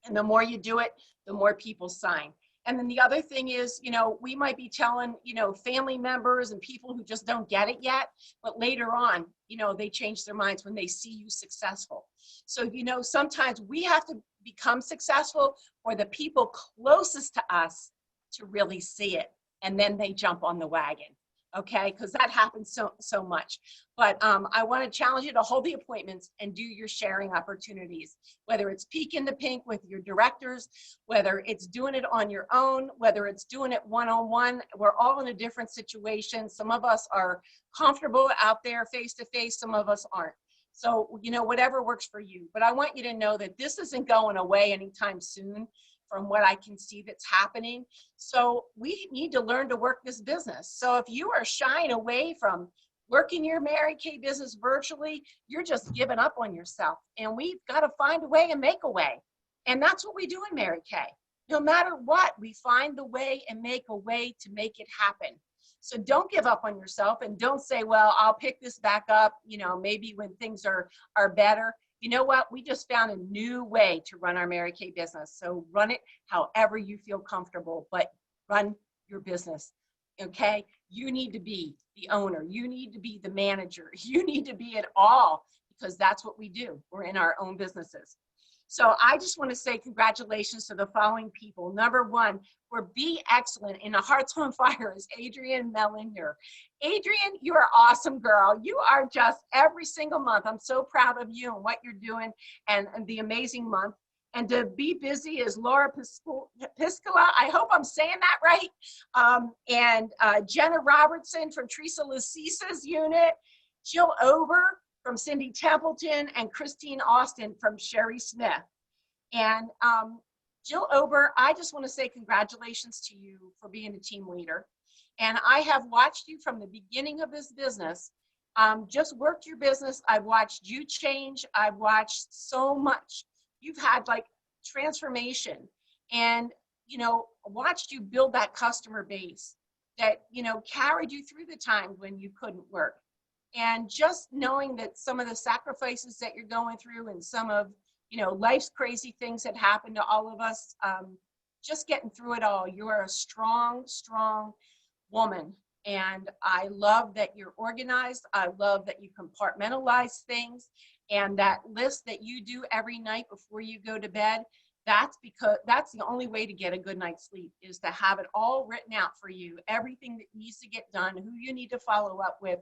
And the more you do it, the more people sign. And then the other thing is, we might be telling, family members and people who just don't get it yet, but later on, they change their minds when they see you successful. So, sometimes we have to become successful for the people closest to us to really see it. And then they jump on the wagon. Okay, because that happens so much. But I want to challenge you to hold the appointments and do your sharing opportunities, whether it's peek in the pink with your directors, whether it's doing it on your own, whether it's doing it one-on-one. We're all in a different situation. Some of us are comfortable out there face-to-face, some of us aren't. So, whatever works for you. But I want you to know that this isn't going away anytime soon, from what I can see that's happening. So we need to learn to work this business. So if you are shying away from working your Mary Kay business virtually, you're just giving up on yourself. And we've got to find a way and make a way. And that's what we do in Mary Kay. No matter what, we find the way and make a way to make it happen. So don't give up on yourself and don't say, well, I'll pick this back up, maybe when things are better. You know what? We just found a new way to run our Mary Kay business. So run it however you feel comfortable, but run your business, okay? You need to be the owner. You need to be the manager. You need to be it all, because that's what we do. We're in our own businesses. So I just want to say congratulations to the following people. Number 1, for Be Excellent in the Hearts on Fire is Adrienne Mellinger. Adrienne, you are awesome, girl. You are just every single month. I'm so proud of you and what you're doing and the amazing month. And to Be Busy is Laura Piscula. I hope I'm saying that right. And Jenna Robertson from Teresa Lacisa's unit, Jill Ober from Cindy Templeton, and Christine Austin from Sherry Smith. And Jill Ober, I just want to say congratulations to you for being a team leader. And I have watched you from the beginning of this business, just worked your business. I've watched you change. I've watched so much. You've had like transformation and, watched you build that customer base that, carried you through the times when you couldn't work. And just knowing that some of the sacrifices that you're going through and some of, you know, life's crazy things that happen to all of us, just getting through it all. You are a strong, strong woman. And I love that you're organized. I love that you compartmentalize things, and that list that you do every night before you go to bed. That's because that's the only way to get a good night's sleep, is to have it all written out for you, everything that needs to get done, who you need to follow up with,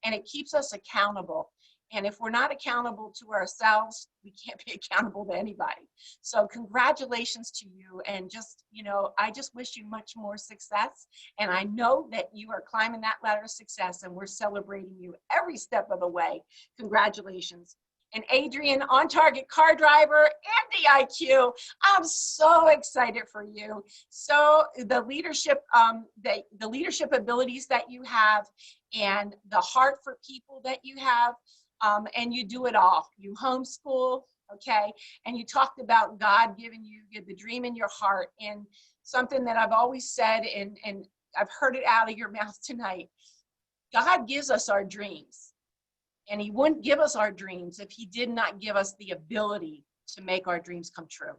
and it keeps us accountable. And if we're not accountable to ourselves, we can't be accountable to anybody. So congratulations to you. And just, you know, I just wish you much more success. And I know that you are climbing that ladder of success, and we're celebrating you every step of the way. Congratulations. And Adrian, on target car driver and the IQ. I'm so excited for you. So the leadership, the leadership abilities that you have, and the heart for people that you have, and you do it all. You homeschool, okay? And you talked about God giving you the dream in your heart, and something that I've always said, and I've heard it out of your mouth tonight. God gives us our dreams. And he wouldn't give us our dreams if he did not give us the ability to make our dreams come true.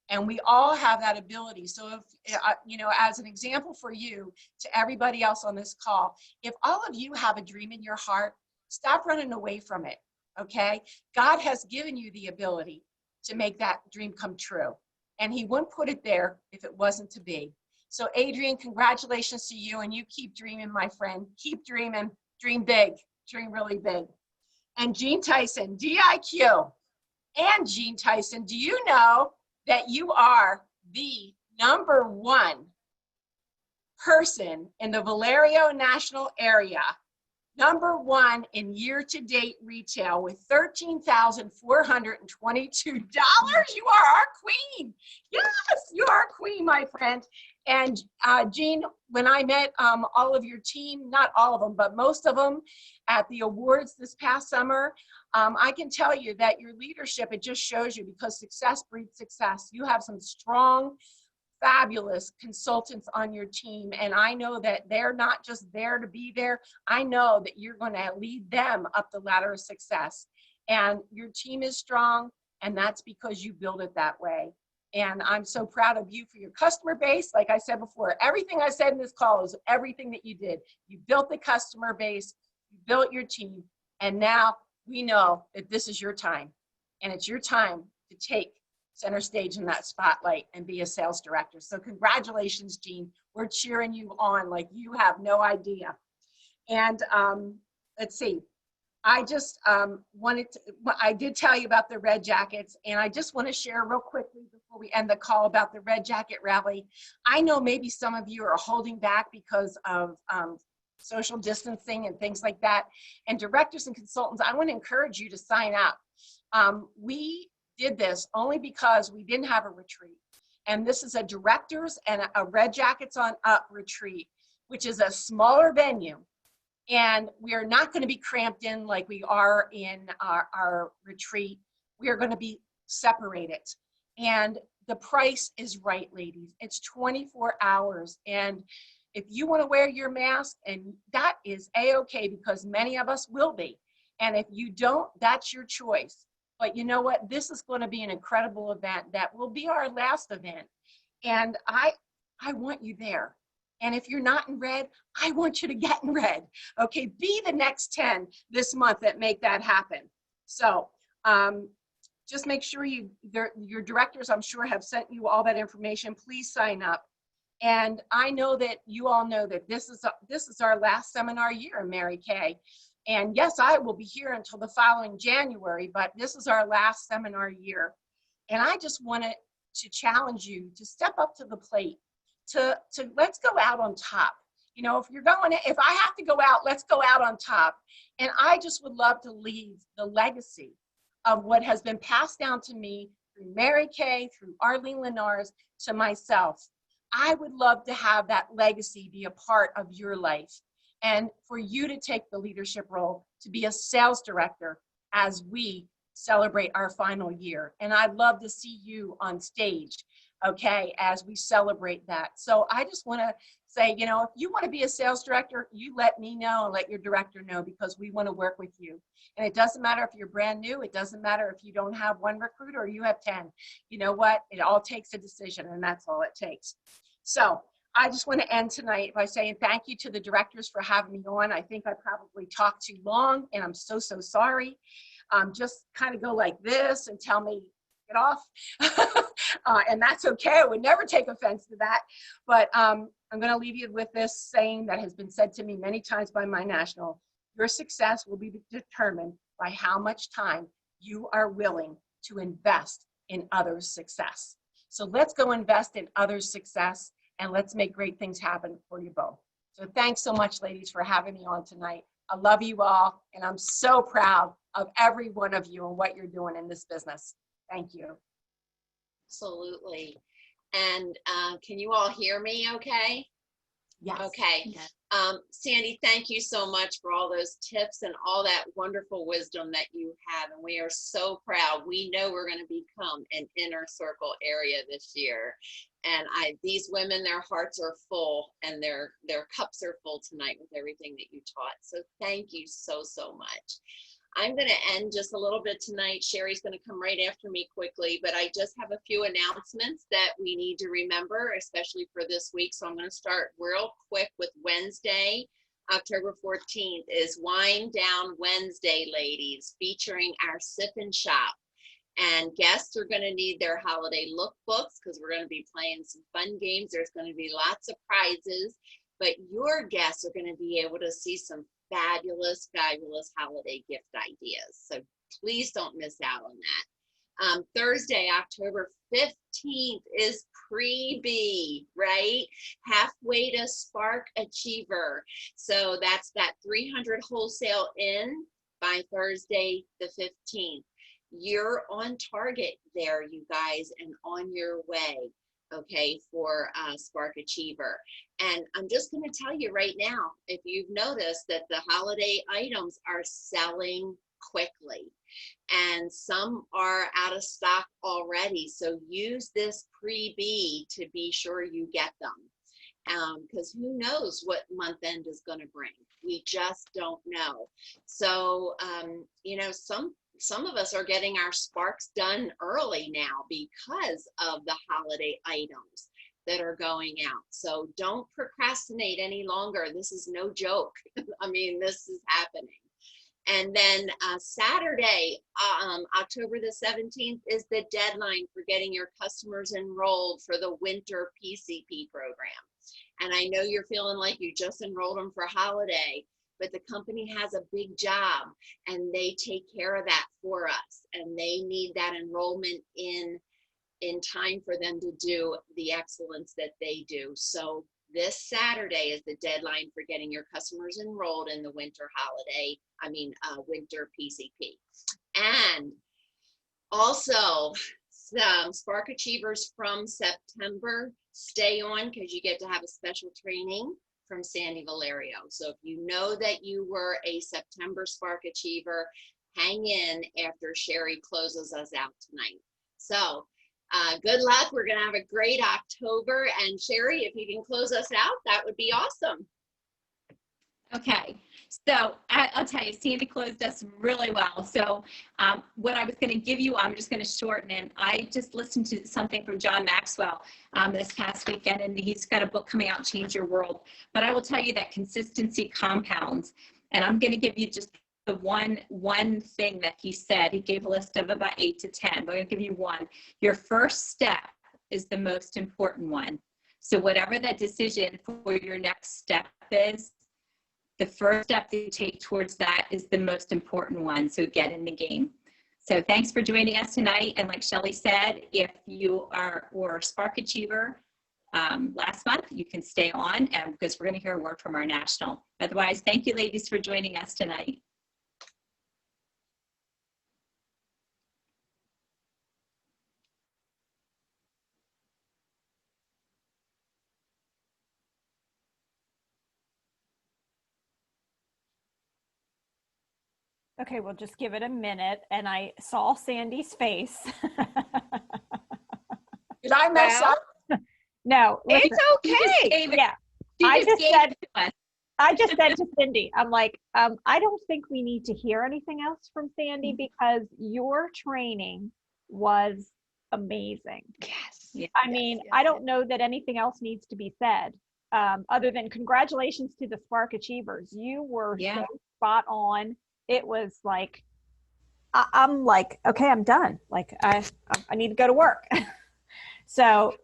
And we all have that ability. So if, you know, as an example for you, to everybody else on this call, if all of you have a dream in your heart, stop running away from it, okay? God has given you the ability to make that dream come true. And he wouldn't put it there if it wasn't to be. So Adrian, congratulations to you, and you keep dreaming, my friend. Keep dreaming, dream big. Dream really big. And Gene Tyson, DIQ. And Gene Tyson, do you know that you are the #1 person in the Valerio National area, #1 in year-to-date retail with $13,422? You are our queen. Yes, you are a queen, my friend. And Jean, when I met all of your team, not all of them, but most of them at the awards this past summer, I can tell you that your leadership, it just shows you, because success breeds success. You have some strong, fabulous consultants on your team, and I know that they're not just there to be there. I know that you're going to lead them up the ladder of success, and your team is strong, and that's because you build it that way. And I'm so proud of you for your customer base. Like I said before, everything I said in this call is everything that you did. You built the customer base, you built your team, and now we know that this is your time, and it's your time to take center stage in that spotlight and be a sales director. So congratulations, Jean. We're cheering you on like you have no idea. And let's see. I just I did tell you about the Red Jackets, and I just want to share real quickly before we end the call about the Red Jacket Rally. I know maybe some of you are holding back because of social distancing and things like that. And directors and consultants, I want to encourage you to sign up. We did this only because we didn't have a retreat. And this is a directors and a Red Jackets on Up retreat, which is a smaller venue. And we are not going to be cramped in like we are in our retreat. We are going to be separated. And the price is right, ladies. It's 24 hours. And if you want to wear your mask, and that is A-okay, because many of us will be. And if you don't, that's your choice. But you know what? This is going to be an incredible event that will be our last event. And I want you there. And if you're not in red, I want you to get in red. Okay, be the next 10 this month that make that happen. So just make sure your directors, I'm sure, have sent you all that information. Please sign up. And I know that you all know that this is our last seminar year, Mary Kay. And yes, I will be here until the following January, but this is our last seminar year. And I just wanted to challenge you to step up to the plate, to let's go out on top. You know, if I have to go out, let's go out on top. And I just would love to leave the legacy of what has been passed down to me through Mary Kay, through Arlene Lenars, to myself. I would love to have that legacy be a part of your life, and for you to take the leadership role to be a sales director as we celebrate our final year. And I'd love to see you on stage okay, as we celebrate that. So I just want to say, you know, if you want to be a sales director, you let me know and let your director know, because we want to work with you. And it doesn't matter if you're brand new. It doesn't matter if you don't have one recruiter or you have 10. You know what? It all takes a decision, and that's all it takes. So I just want to end tonight by saying thank you to the directors for having me on. I think I probably talked too long, and I'm so, so sorry. Just kind of go like this and tell me, get off. And that's okay. I would never take offense to that. But I'm going to leave you with this saying that has been said to me many times by my national: your success will be determined by how much time you are willing to invest in others' success. So let's go invest in others' success, and let's make great things happen for you both. So thanks so much, ladies, for having me on tonight. I love you all, and I'm so proud of every one of you and what you're doing in this business. Thank you. Absolutely. And can you all hear me okay? Yes. Okay. Yes. Sandy, thank you so much for all those tips and all that wonderful wisdom that you have. And we are so proud. We know we're going to become an inner circle area this year. And these women, their hearts are full, and their cups are full tonight with everything that you taught. So thank you so, so much. I'm going to end just a little bit tonight. Sherry's going to come right after me quickly, but I just have a few announcements that we need to remember, especially for this week. So I'm going to start real quick with Wednesday. October 14th is Wine Down Wednesday, ladies, featuring our Sip and Shop. And guests are going to need their holiday lookbooks, because we're going to be playing some fun games. There's going to be lots of prizes, but your guests are going to be able to see some fabulous holiday gift ideas. So please don't miss out on that. Thursday, October 15th is Pre-Bee, right? Halfway to Spark Achiever. So that's that 300 wholesale in by Thursday the 15th. You're on target there, you guys, and on your way, okay, for Spark Achiever. And I'm just going to tell you right now, if you've noticed that the holiday items are selling quickly, and some are out of stock already. So use this Pre-Bee to be sure you get them. Because who knows what month end is going to bring. We just don't know. So, you know, some of us are getting our sparks done early now because of the holiday items that are going out. So don't procrastinate any longer. This is no joke. I mean, this is happening. And then Saturday, October the 17th is the deadline for getting your customers enrolled for the winter PCP program. And I know you're feeling like you just enrolled them for holiday, but the company has a big job, and they take care of that for us. And they need that enrollment in time for them to do the excellence that they do. So this Saturday is the deadline for getting your customers enrolled in the winter winter PCP. And also, some Spark Achievers from September, stay on, because you get to have a special training from Sandy Valerio. So if you know that you were a September Spark Achiever, hang in after Sherry closes us out tonight. So good luck. We're going to have a great October. And Sherry, if you can close us out, that would be awesome. Okay, so I'll tell you, Sandy closed us really well. So what I was going to give you, I'm just going to shorten it. I just listened to something from John Maxwell this past weekend, and he's got a book coming out, Change Your World. But I will tell you that consistency compounds. And I'm going to give you just the one thing that he said. He gave a list of about 8 to 10, but I'm going to give you one. Your first step is the most important one. So whatever that decision for your next step is, the first step that you take towards that is the most important one. So get in the game. So thanks for joining us tonight. And like Shelly said, if you were a Spark Achiever last month, you can stay on, and because we're going to hear a word from our national. Otherwise, thank you, ladies, for joining us tonight. Okay, we'll just give it a minute. And I saw Sandy's face. Did I mess Well, up? No, listen, it's okay. yeah. She I just just gave said- it to us. I just said to Cindy, I'm like, I don't think we need to hear anything else from Sandy because your training was amazing. Yes. Yeah. I mean, I don't know that anything else needs to be said, other than congratulations to the Spark Achievers. You were Yeah. so spot on. It was like, I'm like, okay, I'm done. Like, I need to go to work. So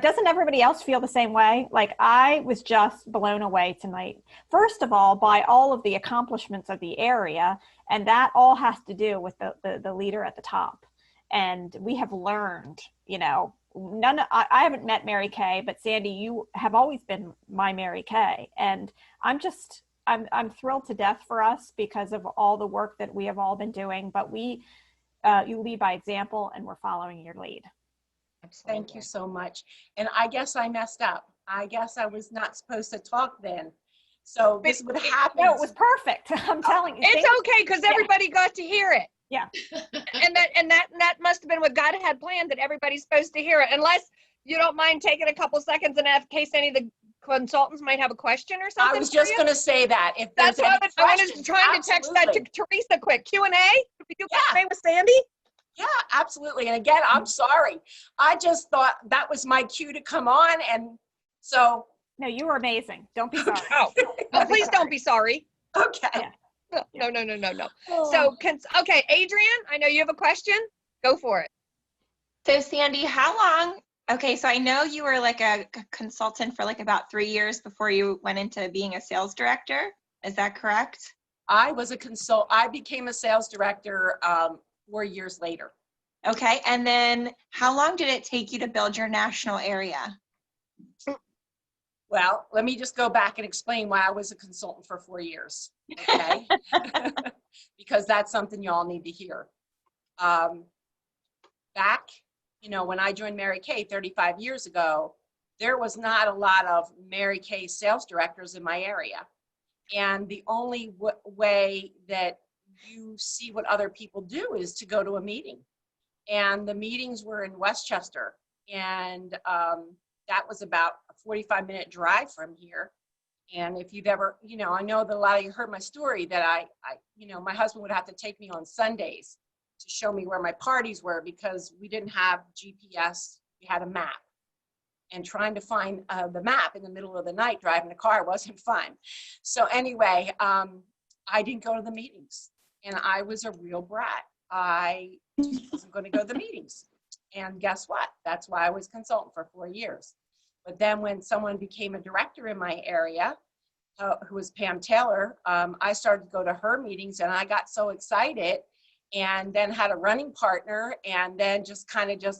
doesn't everybody else feel the same way? Like, I was just blown away tonight. First of all, by all of the accomplishments of the area, and that all has to do with the leader at the top. And we have learned, you know, I haven't met Mary Kay, but Sandy, you have always been my Mary Kay. And I'm thrilled to death for us because of all the work that we have all been doing, but you lead by example and we're following your lead. Absolutely. Thank you so much. And I guess I messed up. I guess I was not supposed to talk then. So this would happen. No, it was perfect. I'm telling you. It's okay because everybody got to hear it. Yeah. And that must have been what God had planned, that everybody's supposed to hear it. Unless you don't mind taking a couple seconds in case any of the consultants might have a question or something. I was just going to say that. If That's there's what any I was questions, trying to text that to absolutely. Teresa quick. Q&A? Did we do Yeah. Q&A with Sandy? Yeah, absolutely. And again, I'm sorry. I just thought that was my cue to come on. And so. No, you were amazing. Don't be sorry. Oh, please don't be sorry. Okay. Yeah. No. So, okay, Adrian, I know you have a question. Go for it. So Sandy, how long? Okay, so I know you were like a consultant for like about 3 years before you went into being a sales director. Is that correct? I became a sales director 4 years later. Okay, and then how long did it take you to build your national area? Well, let me just go back and explain why I was a consultant for 4 years, okay? Because that's something you all need to hear. Back, when I joined Mary Kay 35 years ago, there was not a lot of Mary Kay sales directors in my area. And the only way that you see what other people do is to go to a meeting. And the meetings were in Westchester. And that was about a 45-minute drive from here. And if you've ever, I know that a lot of you heard my story that I my husband would have to take me on Sundays to show me where my parties were because we didn't have GPS. We had a map. And trying to find the map in the middle of the night driving a car wasn't fun. So anyway, I didn't go to the meetings. And I was a real brat. I wasn't going to go to the meetings. And guess what? That's why I was consultant for 4 years. But then when someone became a director in my area, who was Pam Taylor, I started to go to her meetings and I got so excited and then had a running partner and then just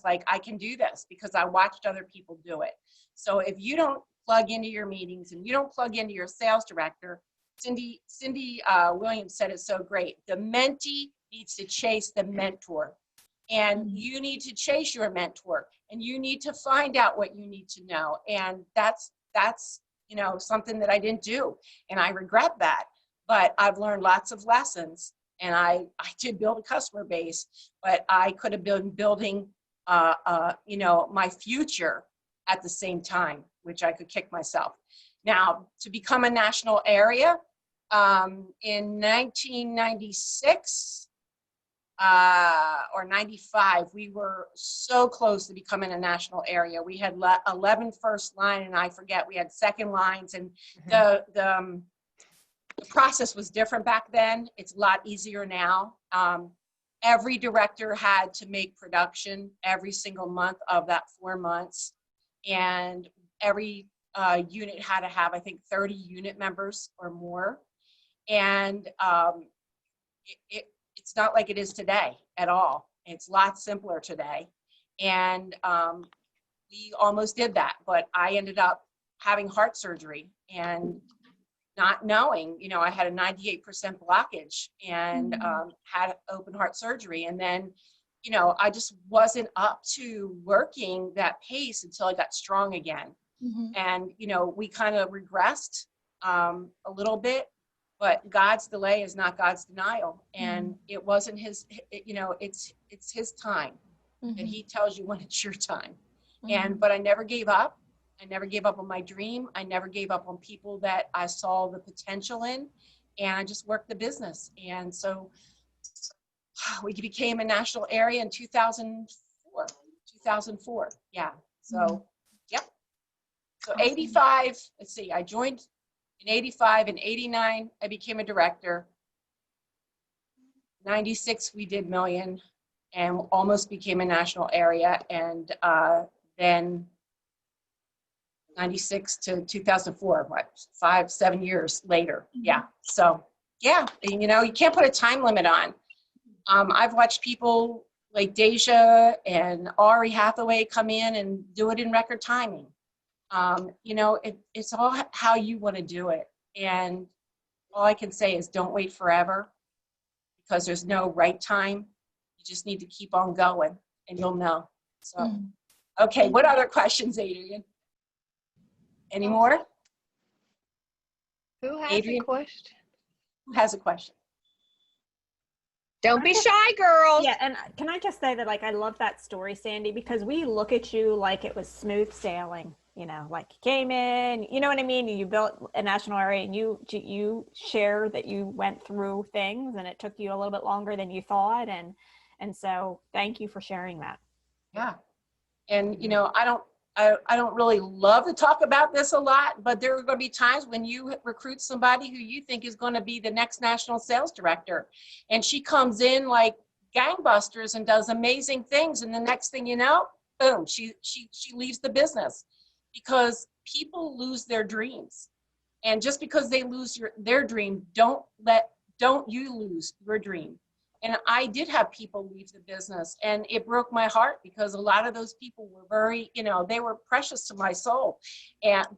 like, I can do this because I watched other people do it. So if you don't plug into your meetings and you don't plug into your sales director, Cindy Williams said it so great. The mentee needs to chase the mentor. And you need to chase your mentor and you need to find out what you need to know. And that's something that I didn't do. And I regret that, but I've learned lots of lessons and I did build a customer base, but I could have been building, my future at the same time, which I could kick myself. Now, to become a national area, in 1996, or 95, we were so close to becoming a national area. We had 11 first line, and I forget, we had second lines, and the process was different back then. It's a lot easier now. Every director had to make production every single month of that 4 months, and every unit had to have, I think, 30 unit members or more. And it's not like it is today at all. It's a lot simpler today. And we almost did that, but I ended up having heart surgery and not knowing, I had a 98% blockage and had open heart surgery. And then, I just wasn't up to working that pace until I got strong again. And, we kind of regressed a little bit. But God's delay is not God's denial. And it wasn't it's his time. And he tells you when it's your time. But I never gave up. I never gave up on my dream. I never gave up on people that I saw the potential in, and I just worked the business. And so we became a national area in 2004. Yeah. So, yep. So 85, let's see, I joined in 85. In 89, I became a director. 96, we did million and almost became a national area. And then 96 to 2004, what, 7 years later. Yeah. So, yeah, you know, you can't put a time limit on. I've watched people like Deja and Ari Hathaway come in and do it in record timing. You know, it's all how you want to do it. And all I can say is don't wait forever, because there's no right time. You just need to keep on going and you'll know. So, okay, what other questions, Adrian? Any more? Who has Adrian? a question? Who has a question? Don't be shy, girls. Yeah, and can I just say that, like, I love that story, Sandy, because we look at you like it was smooth sailing, you know, like you came in, you know what I mean? You built a national area, and you share that you went through things and it took you a little bit longer than you thought. And so thank you for sharing that. Yeah. And, you know, I don't really love to talk about this a lot, but there are going to be times when you recruit somebody who you think is going to be the next national sales director, and she comes in like gangbusters and does amazing things, and the next thing you know, boom, she leaves the business, because people lose their dreams. And just because they lose their dream, don't you lose your dream. And I did have people leave the business, and it broke my heart, because a lot of those people were very, you know, they were precious to my soul.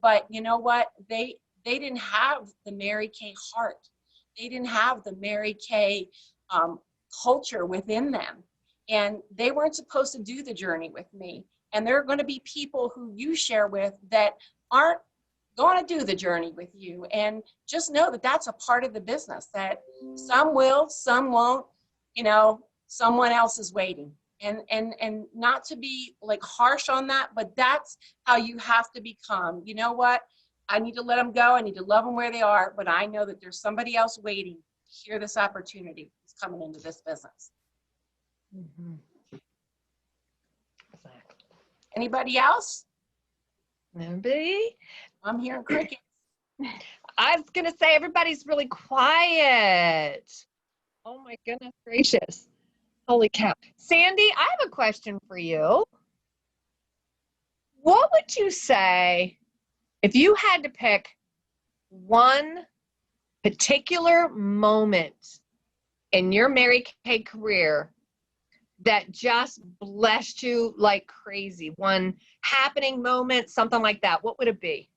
But you know what? They didn't have the Mary Kay heart. They didn't have the Mary Kay culture within them. And they weren't supposed to do the journey with me. And there are going to be people who you share with that aren't going to do the journey with you. And just know that that's a part of the business, that some will, some won't. You know, someone else is waiting, and not to be like harsh on that, but that's how you have to become. You know what? I need to let them go. I need to love them where they are, but I know that there's somebody else waiting to hear this opportunity is coming into this business. Exactly. Anybody else? Nobody? I'm hearing crickets. I was going to say everybody's really quiet. Oh my goodness gracious. Holy cow. Sandy, I have a question for you. What would you say if you had to pick one particular moment in your Mary Kay career that just blessed you like crazy? One happening moment, something like that. What would it be?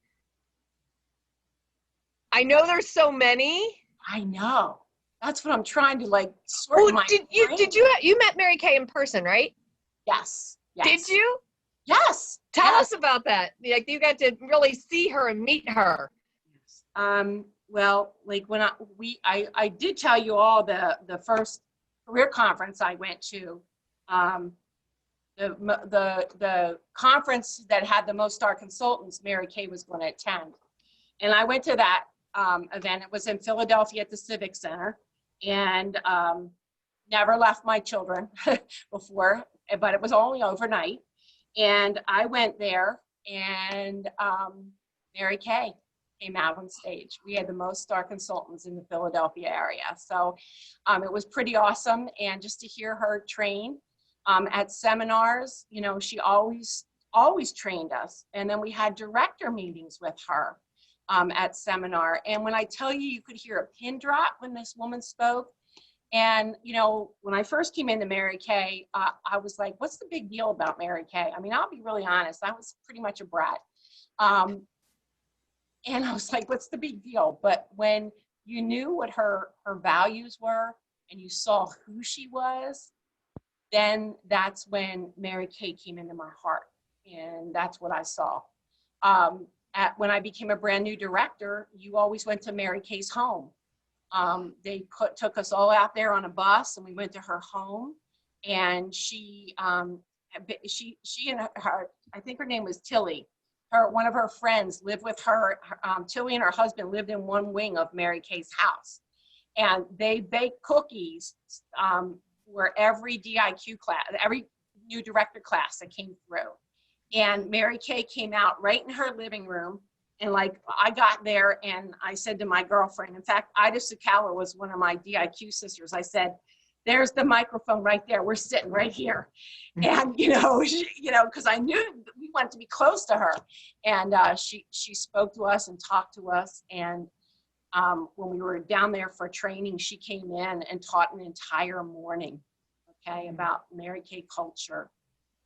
I know there's so many. I know. That's what I'm trying to like sort in my brain. You met Mary Kay in person, right? Yes. Did you? Yes. Tell us about that. Like, you got to really see her and meet her. Well, like when I did tell you all the first career conference I went to, the conference that had the most star consultants, Mary Kay was going to attend, and I went to that event. It was in Philadelphia at the Civic Center, and never left my children before, but it was only overnight. And I went there, and Mary Kay came out on stage. We had the most star consultants in the Philadelphia area. So it was pretty awesome. And just to hear her train at seminars, you know, she always trained us. And then we had director meetings with her at seminar. And when I tell you, you could hear a pin drop when this woman spoke. And, you know, when I first came into Mary Kay, I was like, what's the big deal about Mary Kay? I mean, I'll be really honest. I was pretty much a brat. And I was like, what's the big deal? But when you knew what her values were and you saw who she was, then that's when Mary Kay came into my heart. And that's what I saw. When I became a brand new director, you always went to Mary Kay's home. They took us all out there on a bus, and we went to her home, and she She and her, I think her name was Tilly. One of her friends lived with her. Tilly and her husband lived in one wing of Mary Kay's house, and they baked cookies for every DIQ class, every new director class that came through. And Mary Kay came out right in her living room. And like, I got there and I said to my girlfriend, in fact, Ida Sakala was one of my DIQ sisters. I said, there's the microphone right there. We're sitting right here. And, because I knew we wanted to be close to her. And she spoke to us and talked to us. And when we were down there for training, she came in and taught an entire morning, about Mary Kay culture.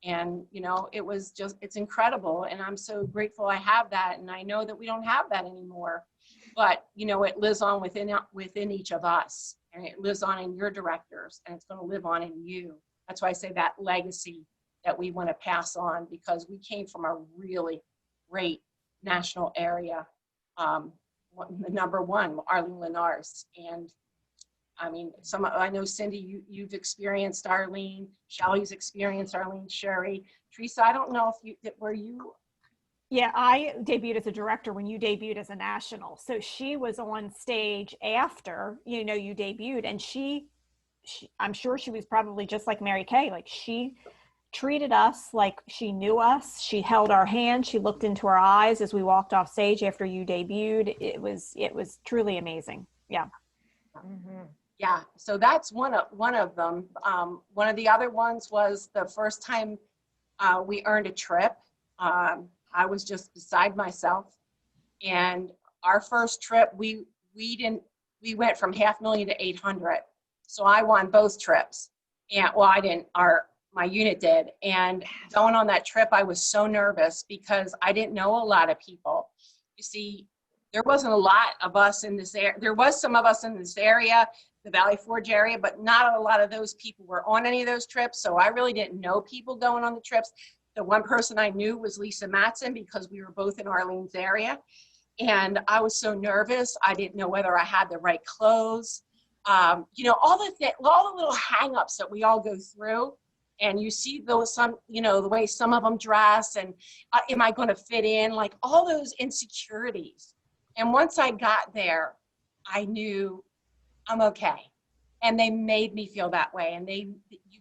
And, it was just, it's incredible. And I'm so grateful I have that. And I know that we don't have that anymore, but, it lives on within each of us, and it lives on in your directors, and it's going to live on in you. That's why I say that legacy that we want to pass on, because we came from a really great national area. The number one, Arlene Lenars. And I mean, I know Cindy, you've experienced Arlene. Shelley's experienced Arlene. Sherry, Teresa, I don't know if were you? Yeah, I debuted as a director when you debuted as a national. So she was on stage after, you debuted, and she I'm sure she was probably just like Mary Kay. Like, she treated us like she knew us. She held our hand. She looked into our eyes as we walked off stage after you debuted. It was truly amazing. Yeah. Mm-hmm. Yeah. So that's one of them. One of the other ones was the first time we earned a trip. I was just beside myself, and our first trip, we went from 500,000 to 800. So I won both trips. And well, I didn't, my unit did. And going on that trip, I was so nervous because I didn't know a lot of people. You see, there wasn't a lot of us in this area. There was some of us in this area, the Valley Forge area, but not a lot of those people were on any of those trips. So I really didn't know people going on the trips. The one person I knew was Lisa Matson, because we were both in Arlene's area. And I was so nervous. I didn't know whether I had the right clothes. All the little hang-ups that we all go through. And you see the way some of them dress, and am I going to fit in? Like, all those insecurities. And once I got there, I knew I'm okay. And they made me feel that way. And you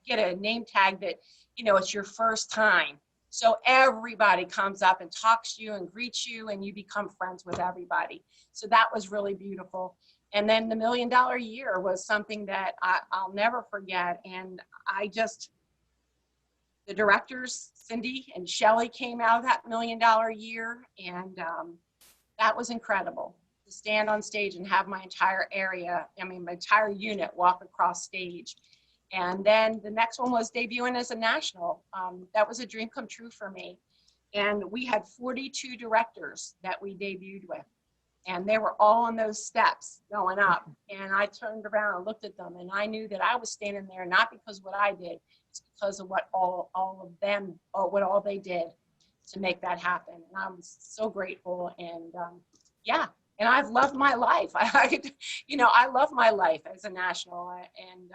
get a name tag that, it's your first time. So everybody comes up and talks to you and greets you, and you become friends with everybody. So that was really beautiful. And then the $1 Million Year was something that I'll never forget. And the directors, Cindy and Shelley, came out of that $1 Million Year. And that was incredible to stand on stage and have my entire my entire unit walk across stage. And then the next one was debuting as a national. That was a dream come true for me. And we had 42 directors that we debuted with. And they were all on those steps going up. And I turned around and looked at them, and I knew that I was standing there not because of what I did, it's because of what all of them, or what all they did to make that happen. And I was so grateful. And and I've loved my life. I love my life as a national. And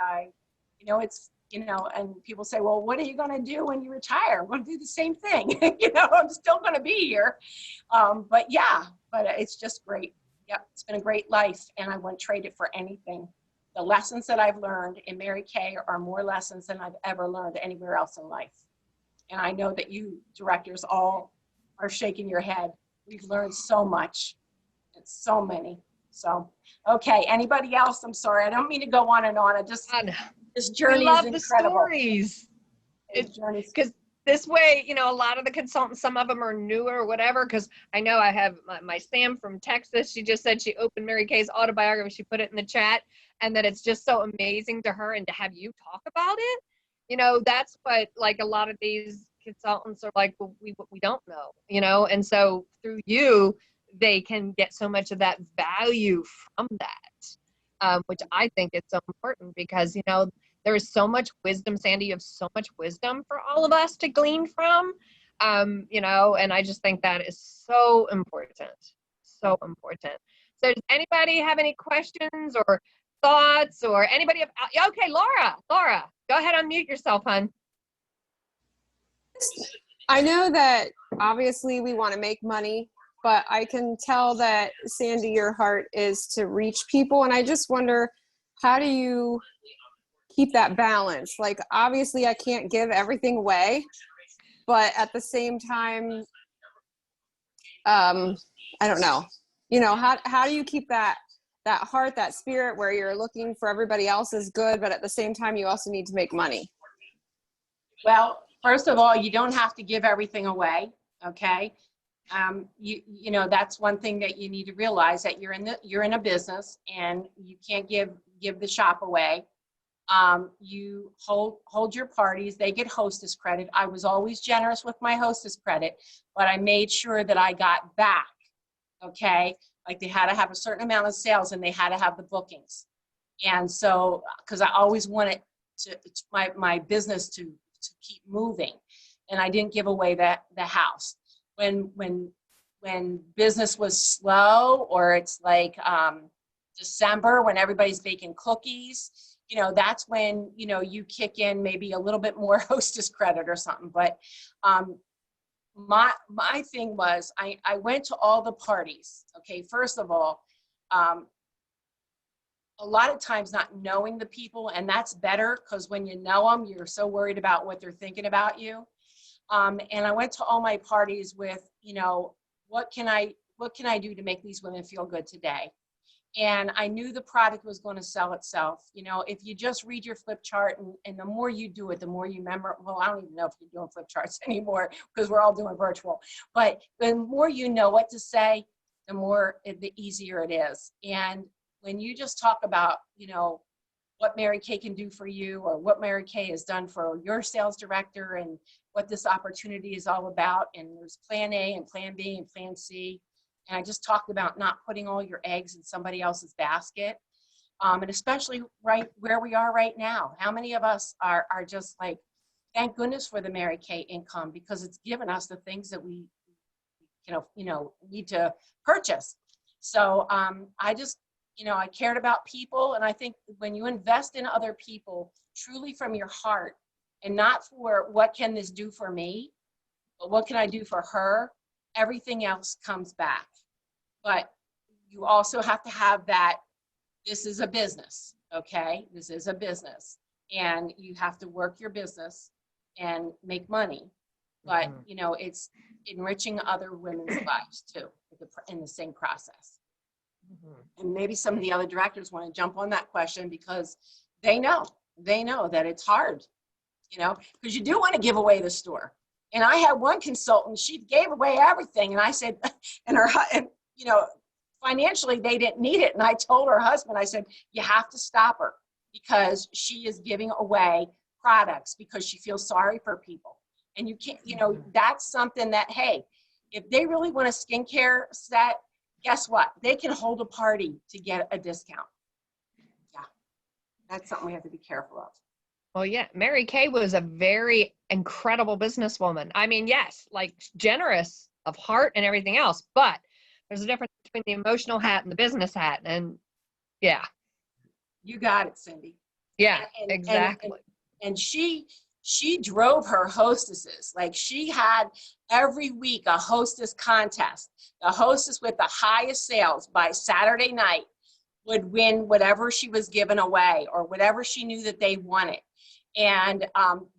and people say, well, what are you going to do when you retire? I'm going to do the same thing. I'm still going to be here. But it's just great. Yep, it's been a great life, and I wouldn't trade it for anything. The lessons that I've learned in Mary Kay are more lessons than I've ever learned anywhere else in life. And I know that you directors all are shaking your head. We've learned so much, and so many. So, okay, anybody else? I'm sorry, I don't mean to go on and on. This journey is incredible. The stories. Because this way, a lot of the consultants, some of them are newer or whatever, because I know I have my Sam from Texas. She just said she opened Mary Kay's autobiography. She put it in the chat, and that it's just so amazing to her, and to have you talk about it. That's what, like, a lot of these consultants are like, well, we don't know, and so through you, they can get so much of that value from that, which I think is so important, because, there is so much wisdom. Sandy, you have so much wisdom for all of us to glean from, and I just think that is so important, so important. So does anybody have any questions or thoughts, or anybody? Okay, Laura, go ahead, unmute yourself, hon. I know that obviously we want to make money, but I can tell that, Sandy, your heart is to reach people. And I just wonder, how do you keep that balance? Like, obviously I can't give everything away, but at the same time, I don't know, how do you keep that heart, that spirit where you're looking for everybody else's good, but at the same time, you also need to make money? Well, first of all, you don't have to give everything away, okay? You know, that's one thing that you need to realize, that you're in a business and you can't give the shop away. You hold your parties, they get hostess credit. I was always generous with my hostess credit, but I made sure that I got back, okay? Like, they had to have a certain amount of sales and they had to have the bookings. And so, because I always wanted my business to keep moving, and I didn't give away the house. When business was slow, or it's like December when everybody's baking cookies, you know, that's when, you know, you kick in maybe a little bit more hostess credit or something. But my thing was, I went to all the parties. Okay, first of all, a lot of times not knowing the people, and that's better, because when you know them, you're so worried about what they're thinking about you. And I went to all my parties with, you know, what can I do to make these women feel good today? And I knew the product was going to sell itself. You know, if you just read your flip chart, and the more you do it, the more you remember. Well, I don't even know if you're doing flip charts anymore, because we're all doing virtual. But the more you know what to say, the easier it is. And when you just talk about, you know, what Mary Kay can do for you, or what Mary Kay has done for your sales director, and what this opportunity is all about, and there's plan A and plan B and plan C. And I just talked about not putting all your eggs in somebody else's basket. And especially right where we are right now. How many of us are just like, thank goodness for the Mary Kay income, because it's given us the things that we, you know, need to purchase. So I just, you know, I cared about people. And I think when you invest in other people truly from your heart, and not for what can this do for me, but what can I do for her, everything else comes back. But you also have to have that, this is a business, okay? This is a business, and you have to work your business and make money. But, you know, it's enriching other women's lives too, in the same process. And maybe some of the other directors want to jump on that question, because they know that it's hard, you know, because you do want to give away the store. And I had one consultant, she gave away everything. And I said, and you know, financially they didn't need it. And I told her husband, I said, you have to stop her, because she is giving away products because she feels sorry for people. And you can't, you know, that's something that, hey, if they really want a skincare set, guess what? They can hold a party to get a discount. Yeah, that's something we have to be careful of. Well, yeah, Mary Kay was a very incredible businesswoman. I mean, yes, like generous of heart and everything else, but there's a difference between the emotional hat and the business hat. And yeah. You got it, Cindy. Yeah, exactly. And she drove her hostesses. Like, she had every week a hostess contest. The hostess with the highest sales by Saturday night would win whatever she was giving away, or whatever she knew that they wanted. And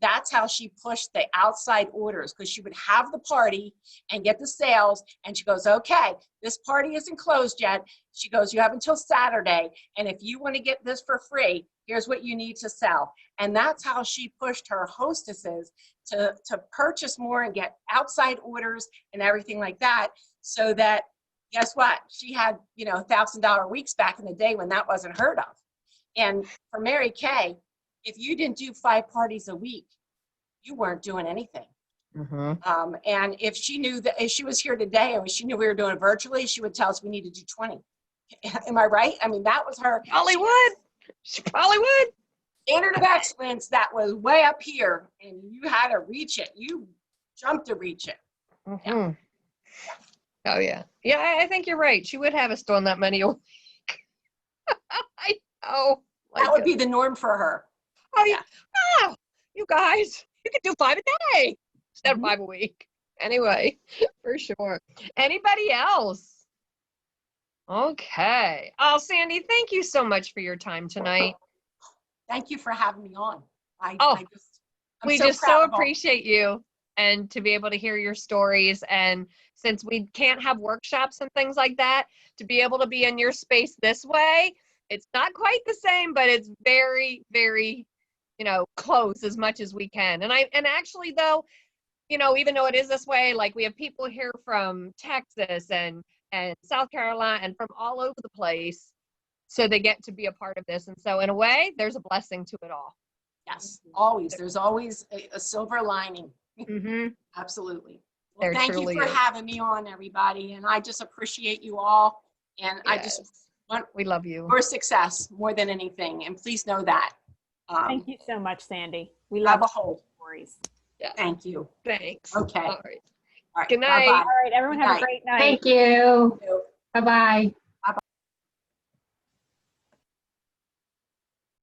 that's how she pushed the outside orders, because she would have the party and get the sales. And she goes, okay, this party isn't closed yet. She goes, you have until Saturday. And if you want to get this for free, here's what you need to sell. And that's how she pushed her hostesses to purchase more and get outside orders and everything like that. So that, guess what? She had, you know, $1,000 weeks back in the day when that wasn't heard of. And for Mary Kay, if you didn't do 5 parties a week, you weren't doing anything. And if she knew that, if she was here today and she knew we were doing it virtually, she would tell us we need to do 20. Am I right? I mean, that was her. Probably would. She probably would. Standard of excellence that was way up here, and you had to reach it. You jumped to reach it. Yeah. Oh yeah. Yeah, I think you're right. She would have us doing that many a week. I know. That would be the norm for her. Oh yeah. Oh, you guys, you could do 5 a day. instead of 5 a week. Anyway, for sure. Anybody else? Okay. Oh, Sandy, thank you so much for your time tonight. Thank you for having me on. I'm We so just proud so of all- appreciate you and to be able to hear your stories. And since we can't have workshops and things like that, to be able to be in your space this way, it's not quite the same, but it's very, very, close as much as we can. And actually though, even though it is this way, like we have people here from Texas and South Carolina and from all over the place, so they get to be a part of this. And so in a way, there's a blessing to it all. Yes, always. There's always a silver lining. Mm-hmm. Absolutely. Well, There thank you truly for is. having me on, everybody. And I just appreciate you all. And I just want We love you. your success more than anything. And please know that. Thank you so much, Sandy. We Grab love a hold. stories. Yeah. Thank you. Thanks. Okay. All right. All right. Good night. Bye-bye. All right, everyone Good have a night. great night. Thank you. Bye-bye.